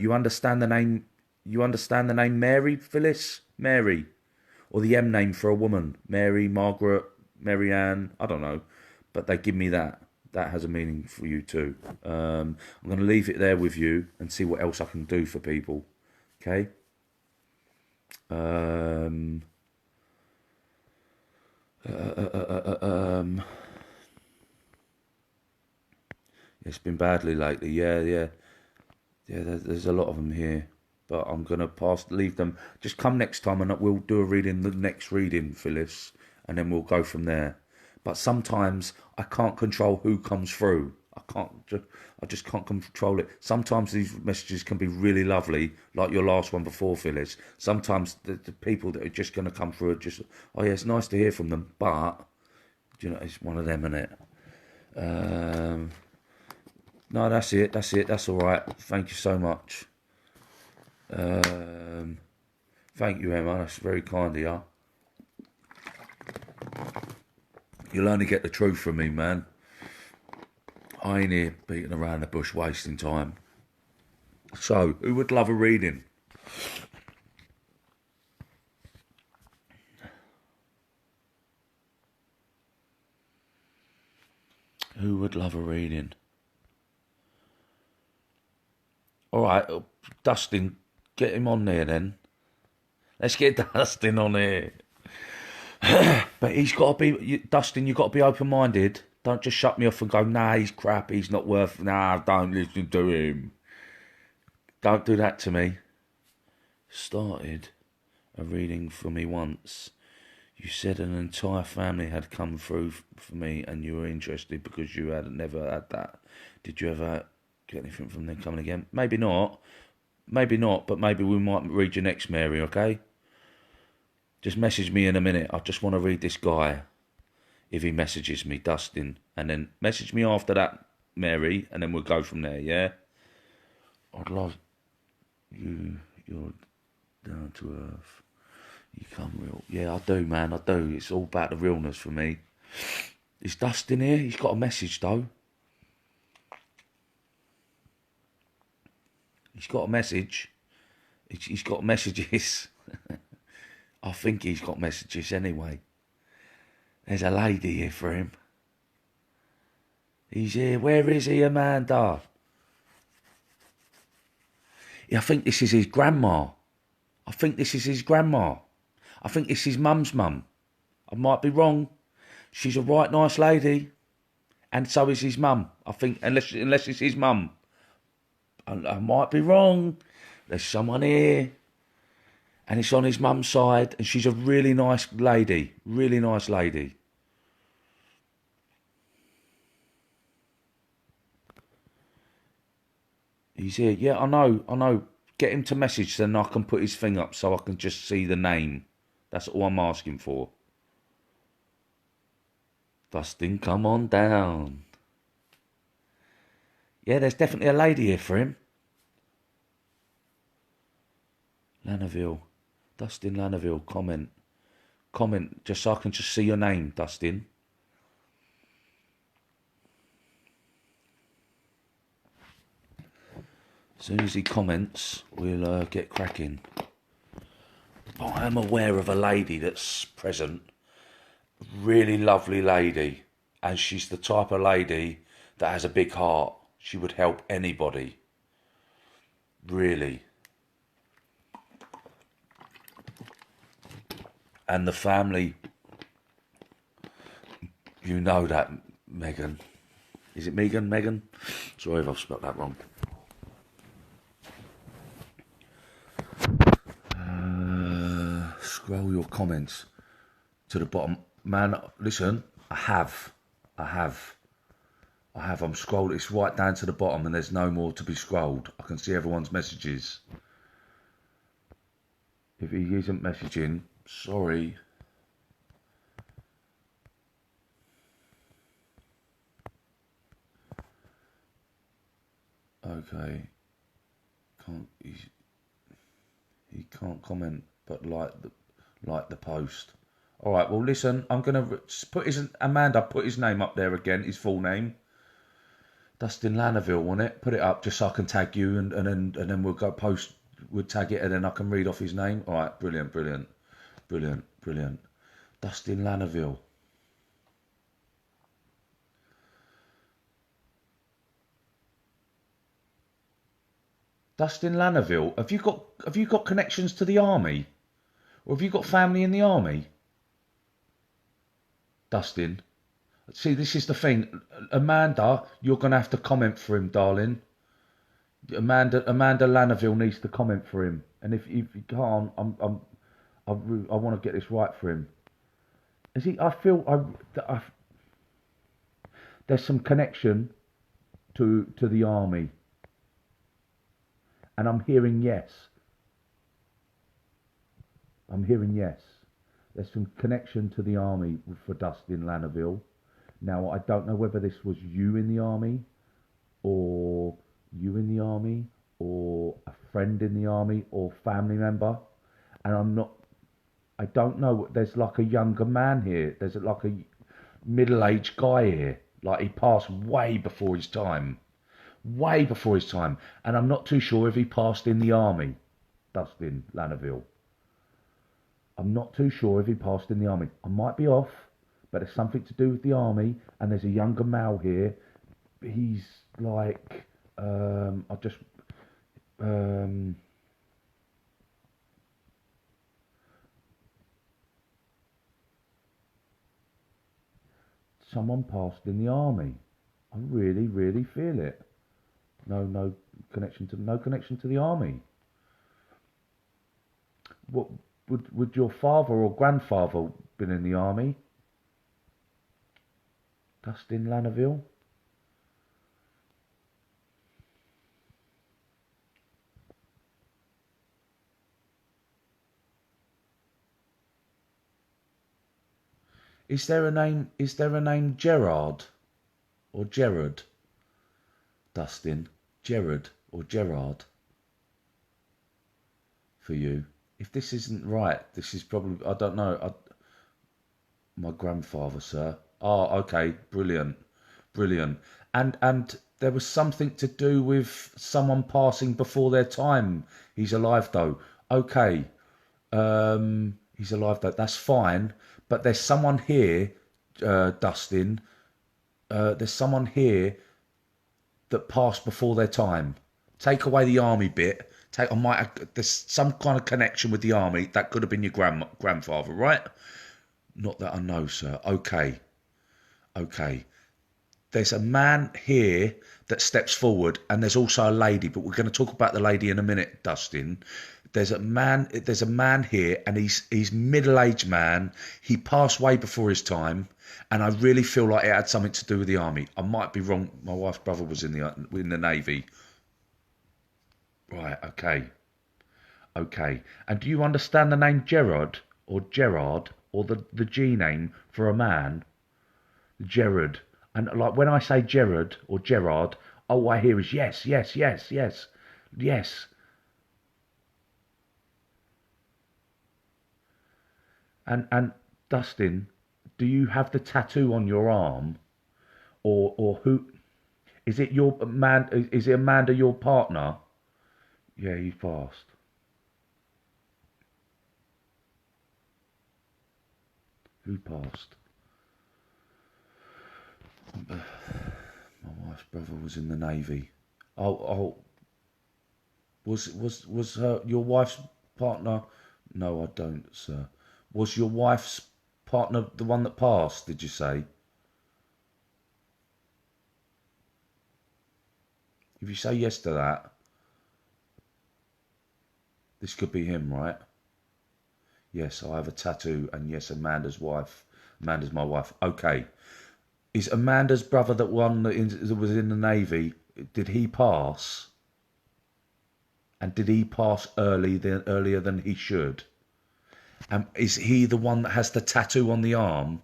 You understand the name? You understand the name Mary, Phyllis? Mary, or the M name for a woman? Mary, Margaret, Mary Ann. I don't know, but they give me that. That has a meaning for you too. I'm going to leave it there with you and see what else I can do for people. Okay. Um, uh, uh, uh, uh, um, it's been badly lately. Yeah. There's a lot of them here, but I'm gonna leave them. Just come next time, and we'll do a reading, the next reading, Phyllis, and then we'll go from there. But sometimes I can't control who comes through. I just can't control it. Sometimes these messages can be really lovely, like your last one before, Phyllis. Sometimes the people that are just going to come through are just, oh yeah, it's nice to hear from them, but you know, it's one of them, isn't it? No, that's it. That's all right. Thank you so much. Thank you, Emma. That's very kind of you. You'll only get the truth from me, man. I ain't here beating around the bush, wasting time. So, who would love a reading? Who would love a reading? All right, Dustin, get him on there then. Let's get Dustin on here. But he's got to be, Dustin, you've got to be open-minded. Don't just shut me off and go, nah, he's crap, he's not worth, nah, don't listen to him. Don't do that to me. Started a reading for me once. You said an entire family had come through for me and you were interested because you had never had that. Did you ever get anything from them coming again? Maybe not, but maybe we might read your next, Mary, okay? Just message me in a minute. I just want to read this guy. If he messages me, Dustin, and then message me after that, Mary, and then we'll go from there, yeah? I'd love you. You're down to earth. You come real. Yeah, I do, man. I do. It's all about the realness for me. Is Dustin here? He's got a message, though. He's got a message. He's got messages. I think he's got messages anyway. There's a lady here for him. He's here. Where is he, Amanda? Yeah, I think this is his grandma. I think this is his mum's mum. I might be wrong. She's a right nice lady. And so is his mum. I think, unless it's his mum. I might be wrong. There's someone here. And it's on his mum's side. And she's a really nice lady. Really nice lady. He's here. Yeah, I know. Get him to message, then I can put his thing up so I can just see the name. That's all I'm asking for. Dustin, come on down. Yeah, there's definitely a lady here for him. Lanaville. Dustin Lanaville, comment. Comment, just so I can just see your name, Dustin. As soon as he comments, we'll get cracking. I am aware of a lady that's present. Really lovely lady. And she's the type of lady that has a big heart. She would help anybody. Really. And the family, you know that, Megan. Is it Megan? Megan? Sorry if I've spelled that wrong. Scroll your comments to the bottom. Man, listen, I have. I'm scrolled. It's right down to the bottom and there's no more to be scrolled. I can see everyone's messages. If he isn't messaging, sorry. Okay. He can't comment, but like the post. All right. Well, listen. I'm gonna put Amanda. Put his name up there again. His full name. Dustin Lanaville, want it? Put it up just so I can tag you, and then we'll go post. We'll tag it, and then I can read off his name. All right. Brilliant. Dustin Lanaville. Dustin Lanaville. Have you got connections to the army? Or have you got family in the army? Dustin. See, this is the thing. Amanda, you're going to have to comment for him, darling. Amanda Lanaville needs to comment for him. And if you can't, I want to get this right for him. Is he? I feel there's some connection. to the army? And I'm hearing yes. I'm hearing yes. There's some connection to the army for Dustin Lanaville. Now, I don't know whether this was you in the army, or you in the army, or a friend in the army, or family member. And I don't know. There's like a younger man here. There's like a middle-aged guy here. Like he passed way before his time. Way before his time. And I'm not too sure if he passed in the army, Dustin Lanaville. I'm not too sure if he passed in the army. I might be off, but it's something to do with the army. And there's a younger male here. He's like, someone passed in the army. I really, really feel it. No connection to the army. What would your father or grandfather been in the army? Dustin Lanaville? Is there a name Gerard or Gerard? Dustin, Gerard or Gerard for you? If this isn't right, this is probably, I don't know. My grandfather, sir. Oh, okay, brilliant. And there was something to do with someone passing before their time. He's alive though. Okay, he's alive though. That's fine. But there's someone here, Dustin. There's someone here that passed before their time. Take away the army bit. There's some kind of connection with the army. That could have been your grandfather, right? Not that I know, sir. Okay. There's a man here that steps forward, and there's also a lady, but we're going to talk about the lady in a minute, Dustin. There's a man here, and he's middle-aged man. He passed way before his time, and I really feel like it had something to do with the army. I might be wrong. My wife's brother was in the Navy. Right, okay. And do you understand the name Gerard or the G name for a man? Gerard. And like when I say Gerard or Gerard, all I hear is yes. And Dustin, do you have the tattoo on your arm, or who? Is it your man? Is it Amanda your partner? Yeah, you passed. Who passed? My wife's brother was in the Navy. Oh, was your wife's partner? No, I don't, sir. Was your wife's partner the one that passed, did you say? If you say yes to that, this could be him, right? Yes, I have a tattoo, and yes, Amanda's my wife. Okay. Is Amanda's brother that was in the Navy, did he pass? And did he pass earlier than he should? Is he the one that has the tattoo on the arm?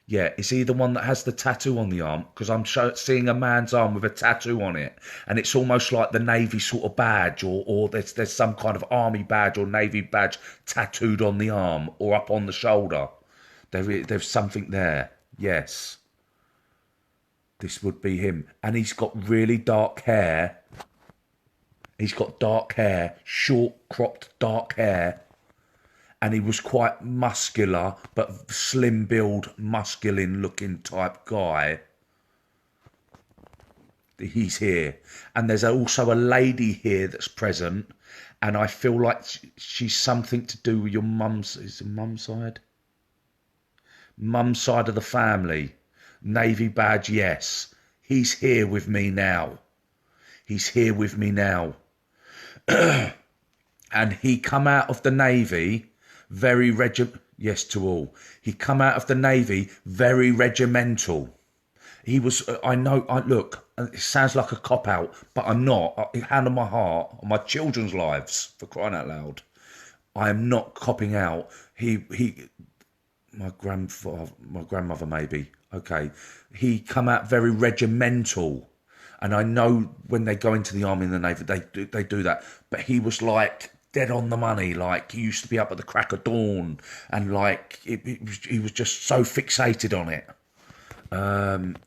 Yeah, is he the one that has the tattoo on the arm? Because I'm seeing a man's arm with a tattoo on it, and it's almost like the Navy sort of badge, or there's some kind of army badge or Navy badge tattooed on the arm or up on the shoulder. There's something there. Yes, this would be him, and he's got really dark hair. He's got dark hair, short cropped dark hair. And he was quite muscular, but slim build, masculine looking type guy. He's here. And there's also a lady here that's present. And I feel like she's something to do with your mum's, is it mum's side? Mum's side of the family. Navy badge, yes. He's here with me now. And he come out of the Navy yes to all. He come out of the Navy very regimental. He was. I know. I look. It sounds like a cop out, but I'm not. Hand on my heart, on my children's lives, for crying out loud. I am not copping out. He. My grandmother, maybe. Okay. He come out very regimental, and I know when they go into the army and the navy, they do that. But he was like dead on the money. Like he used to be up at the crack of dawn, and like he was just so fixated on it.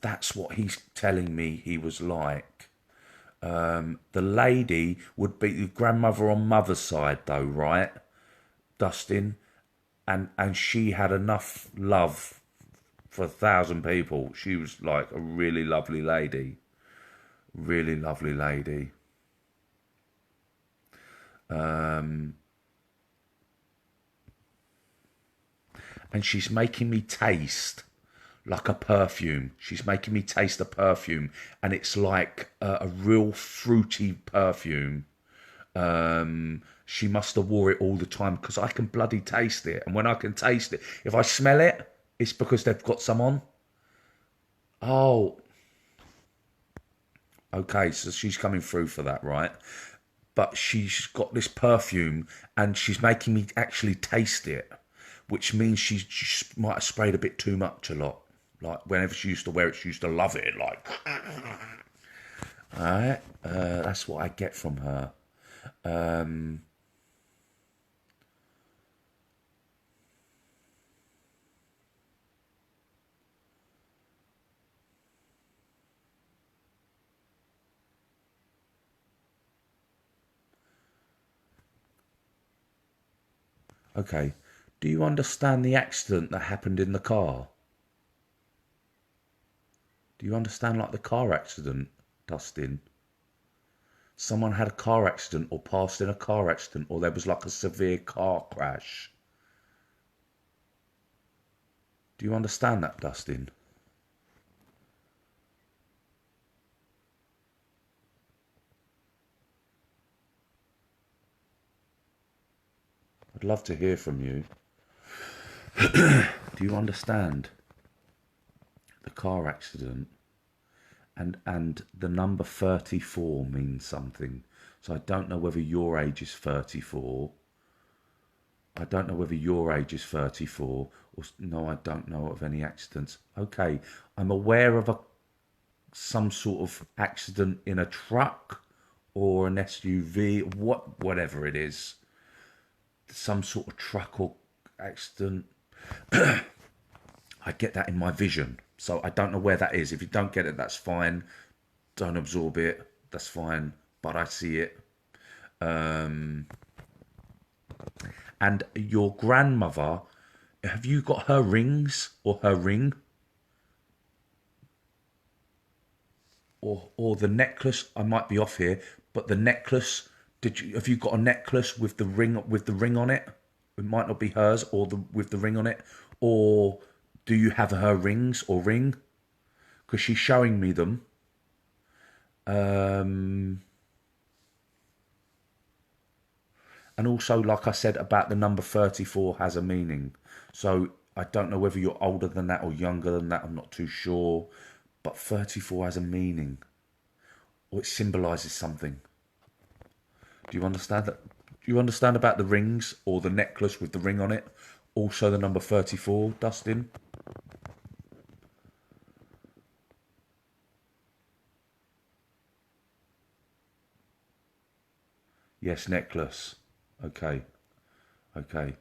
That's what he's telling me he was like. The lady would be the grandmother on mother's side, though, right, Dustin? And she had enough love for 1,000 people. She was like a really lovely lady, really lovely lady. And she's making me taste like a perfume. She's making me taste a perfume, and it's like a real fruity perfume. She must have wore it all the time because I can bloody taste it. And when I can taste it, if I smell it, it's because they've got some on. Oh, okay. So she's coming through for that, right? But she's got this perfume and she's making me actually taste it, which means she might have sprayed a bit too much a lot. Like whenever she used to wear it, she used to love it. Like, all right, that's what I get from her. Okay, do you understand the accident that happened in the car? Do you understand like the car accident, Dustin? Someone had a car accident or passed in a car accident or there was like a severe car crash. Do you understand that, Dustin? I'd love to hear from you. Do you understand the car accident? And the number 34 means something. So I don't know whether your age is 34. I don't know whether your age is 34 or no, I don't know of any accidents. Okay, I'm aware of some sort of accident in a truck or an SUV, whatever it is. Some sort of truck or accident. I get that in my vision. So I don't know where that is. If you don't get it, that's fine. Don't absorb it. That's fine. But I see it. And your grandmother, have you got her rings or her ring? Or the necklace? I might be off here, but the necklace, have you got a necklace with the ring on it? It might not be hers or with the ring on it. Or do you have her rings or ring? Because she's showing me them. And also, like I said, about the number 34 has a meaning. So I don't know whether you're older than that or younger than that. I'm not too sure. But 34 has a meaning. Or it symbolises something. Do you understand that? Do you understand about the rings or the necklace with the ring on it? Also the number 34, Dustin? Yes, necklace. Okay. Okay.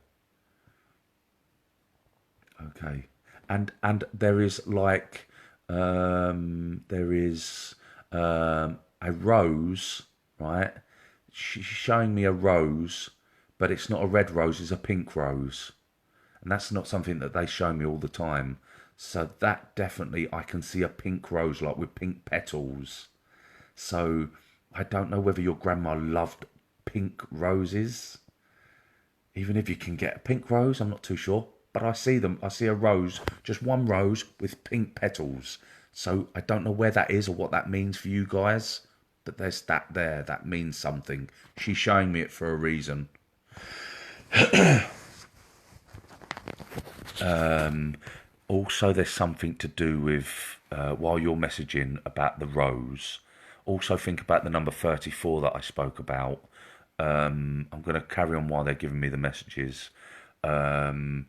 Okay. And there is like there is a rose, right? She's showing me a rose, but it's not a red rose, it's a pink rose. And that's not something that they show me all the time. So that definitely I can see a pink rose like with pink petals. So I don't know whether your grandma loved pink roses. Even if you can get a pink rose, I'm not too sure. But I see them. I see a rose, just one rose with pink petals. So I don't know where that is or what that means for you guys. But there's that there. That means something. She's showing me it for a reason. Also, there's something to do with while you're messaging about the rose, also think about the number 34 that I spoke about. I'm going to carry on while they're giving me the messages. Um,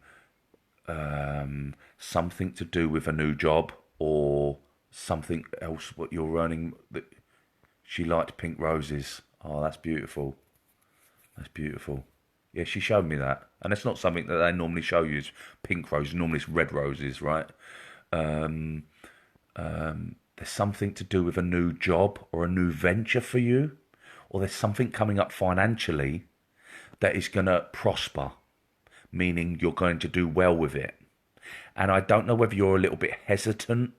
Something to do with a new job or something else what you're earning. That she liked pink roses. Oh, that's beautiful. That's beautiful. Yeah, she showed me that. And it's not something that they normally show you. It's pink roses. Normally it's red roses, right? Um, there's something to do with a new job or a new venture for you. Or there's something coming up financially that is going to prosper, meaning you're going to do well with it. And I don't know whether you're a little bit hesitant.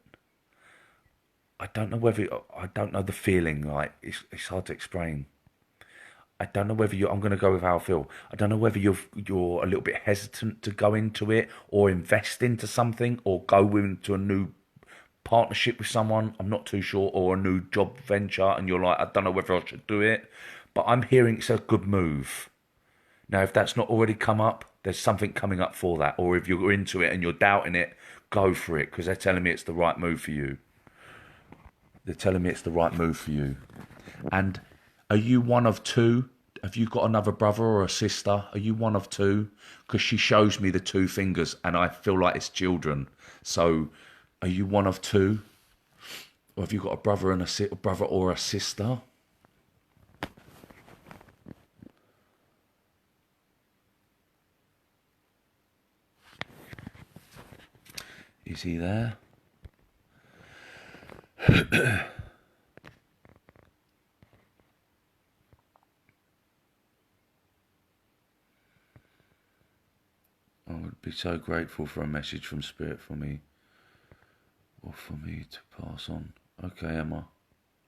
I don't know the feeling. Like it's hard to explain. I don't know whether I'm going to go with how I feel. I don't know whether you're a little bit hesitant to go into it or invest into something or go into a new partnership with someone. I'm not too sure, or a new job venture, and you're like, I don't know whether I should do it. But I'm hearing it's a good move. Now, if that's not already come up, there's something coming up for that. Or if you're into it and you're doubting it, go for it, because they're telling me it's the right move for you. They're telling me it's the right move for you. And are you one of two? Have you got another brother or a sister? Are you one of two? Because she shows me the two fingers and I feel like it's children. So are you one of two? Or have you got a brother and a brother or a sister? Is he there? I would be so grateful for a message from Spirit for me, or for me to pass on. Okay, Emma.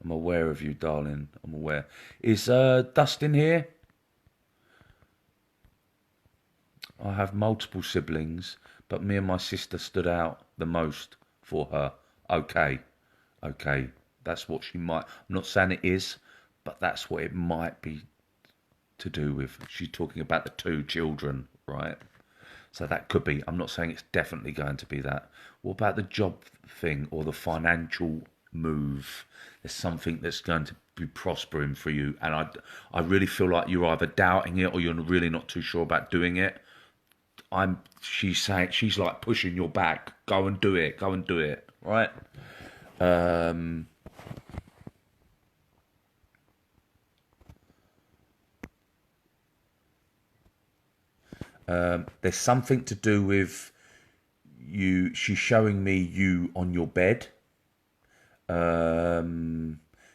I'm aware of you, darling. I'm aware. Is Dustin here? I have multiple siblings, but me and my sister stood out the most for her. Okay. That's what she might... I'm not saying it is, but that's what it might be to do with. She's talking about the two children, right? So that could be. I'm not saying it's definitely going to be that. What about the job thing or the financial move? There's something that's going to be prospering for you, and I really feel like you're either doubting it or you're really not too sure about doing it. She's saying, she's like pushing your back. Go and do it. Right? There's something to do with you. She's showing me you on your bed.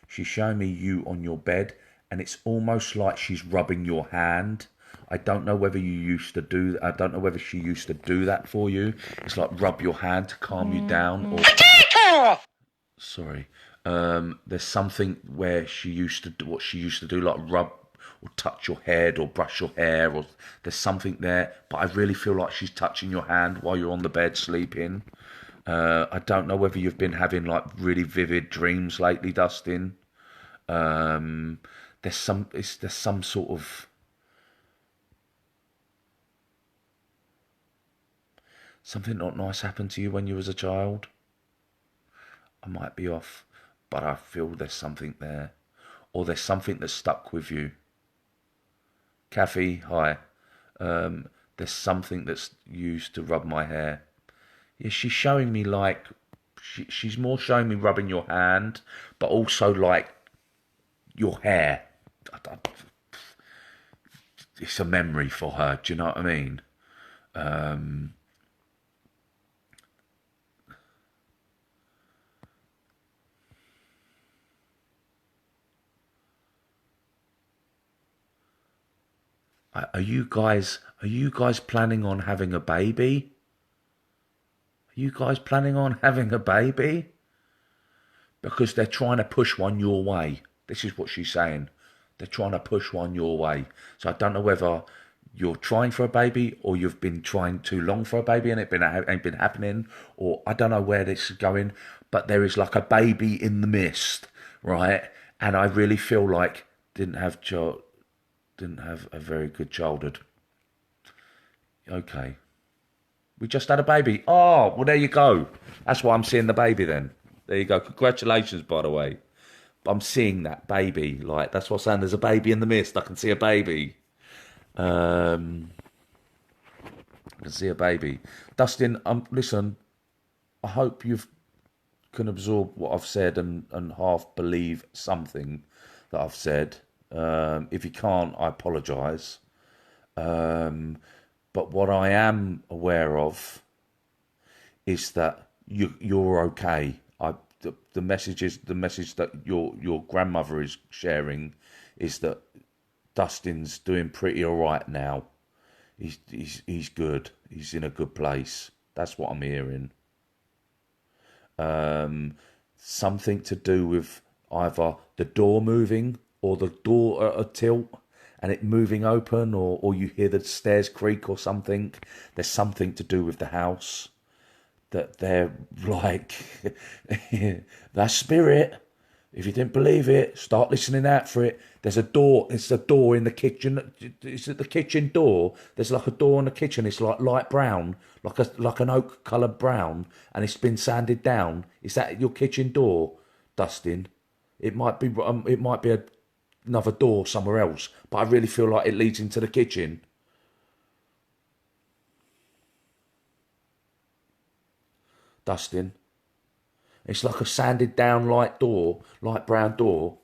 She's showing me you on your bed, and it's almost like she's rubbing your hand. I don't know whether you used to do. I don't know whether she used to do that for you. It's like rub your hand to calm you down. Or sorry. There's something where she used to do what she used to do, like rub or touch your head or brush your hair, or there's something there. But I really feel like she's touching your hand while you're on the bed sleeping. I don't know whether you've been having like really vivid dreams lately, Dustin. There's some sort of something not nice happened to you when you was a child. I might be off, but I feel there's something there, or there's something that's stuck with you. Kathy, hi. There's something that's used to rub my hair. Yeah, she's showing me like she's more showing me rubbing your hand, but also like your hair. It's a memory for her. Do you know what I mean? Are you guys planning on having a baby? Are you guys planning on having a baby? Because they're trying to push one your way. This is what she's saying. They're trying to push one your way. So I don't know whether you're trying for a baby or you've been trying too long for a baby and it ain't been happening, or I don't know where this is going, but there is like a baby in the mist, right? And I really feel like didn't have a very good childhood. Okay. We just had a baby. Oh, well, there you go. That's why I'm seeing the baby then. There you go. Congratulations, by the way. I'm seeing that baby. Like, that's what I'm saying. There's a baby in the mist. I can see a baby. Um, I can see a baby. Dustin, listen, I hope you can absorb what I've said and half believe something that I've said. If you can't, I apologise. But what I am aware of is that you're okay. The message that your grandmother is sharing is that Dustin's doing pretty all right now. He's good. He's in a good place. That's what I'm hearing. Something to do with either the door moving or the door at a tilt and it moving open, or you hear the stairs creak or something. There's something to do with the house that they're like, that spirit. If you didn't believe it, start listening out for it. There's a door. It's a door in the kitchen. Is it the kitchen door? There's like a door in the kitchen. It's like light brown, like an oak coloured brown, and it's been sanded down. Is that your kitchen door, Dustin? It might be. It might be another door somewhere else, but I really feel like it leads into the kitchen. Dustin. It's like a sanded down light door, light brown door,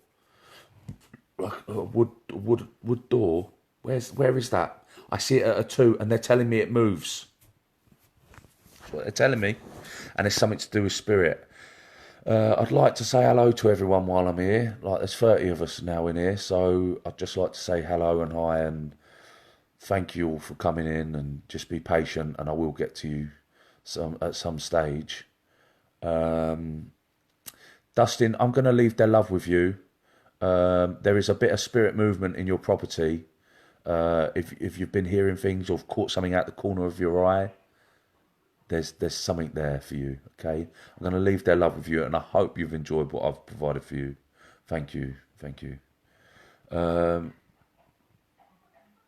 like a wood door. Where is that? I see it at a 2, and they're telling me it moves. That's what they're telling me, and it's something to do with spirit. I'd like to say hello to everyone while I'm here. Like, there's 30 of us now in here, so I'd just like to say hello and hi and thank you all for coming in, and just be patient, and I will get to you at some stage. Dustin, I'm going to leave their love with you. There is a bit of spirit movement in your property. If you've been hearing things or caught something out the corner of your eye, there's something there for you. Okay, I'm going to leave their love with you, and I hope you've enjoyed what I've provided for you. Thank you, thank you.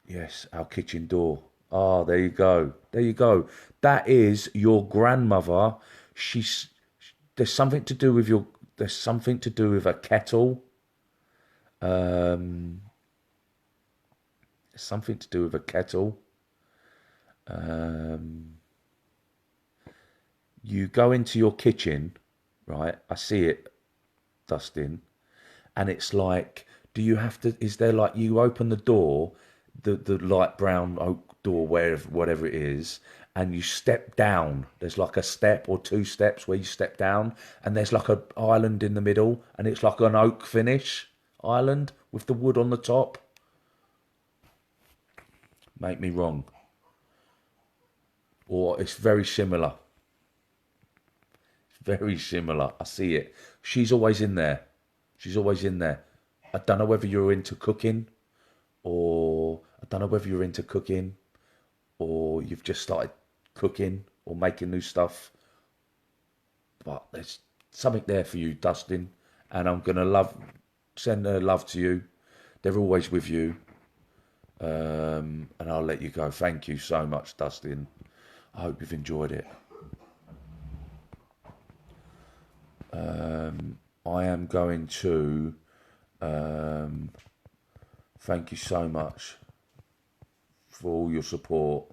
Yes, our kitchen door. Ah, there you go. There you go. That is your grandmother. She's there's something to do with your. There's something to do with a kettle. There's something to do with a kettle. You go into your kitchen, right? I see it, Dustin, and it's like, do you have to? Is there like you open the door, the light brown oak door, whatever it is, and you step down. There's like a step or 2 steps where you step down, and there's like an island in the middle, and it's like an oak finish island with the wood on the top. Make me wrong, or it's very similar. Very similar. I see it. She's always in there. She's always in there. I don't know whether you're into cooking, or I don't know whether you're into cooking, or you've just started cooking or making new stuff. But there's something there for you, Dustin, and I'm gonna send her love to you. They're always with you, and I'll let you go. Thank you so much, Dustin. I hope you've enjoyed it. I am going to thank you so much for all your support.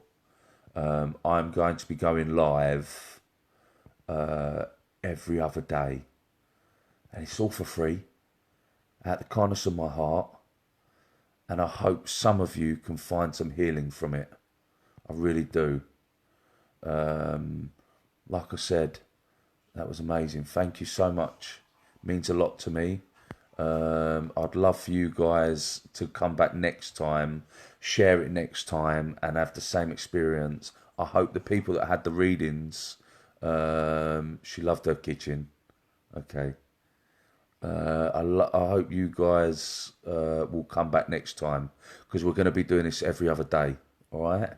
I'm going to be going live every other day, and it's all for free, at the kindness of my heart, and I hope some of you can find some healing from it. I really do. Like I said, that was amazing. Thank you so much. It means a lot to me. I'd love for you guys to come back next time, share it next time, and have the same experience. I hope the people that had the readings, she loved her kitchen. Okay. I hope you guys will come back next time, because we're going to be doing this every other day. All right?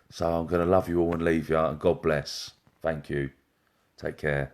So I'm going to love you all and leave you, and God bless. Thank you. Take care.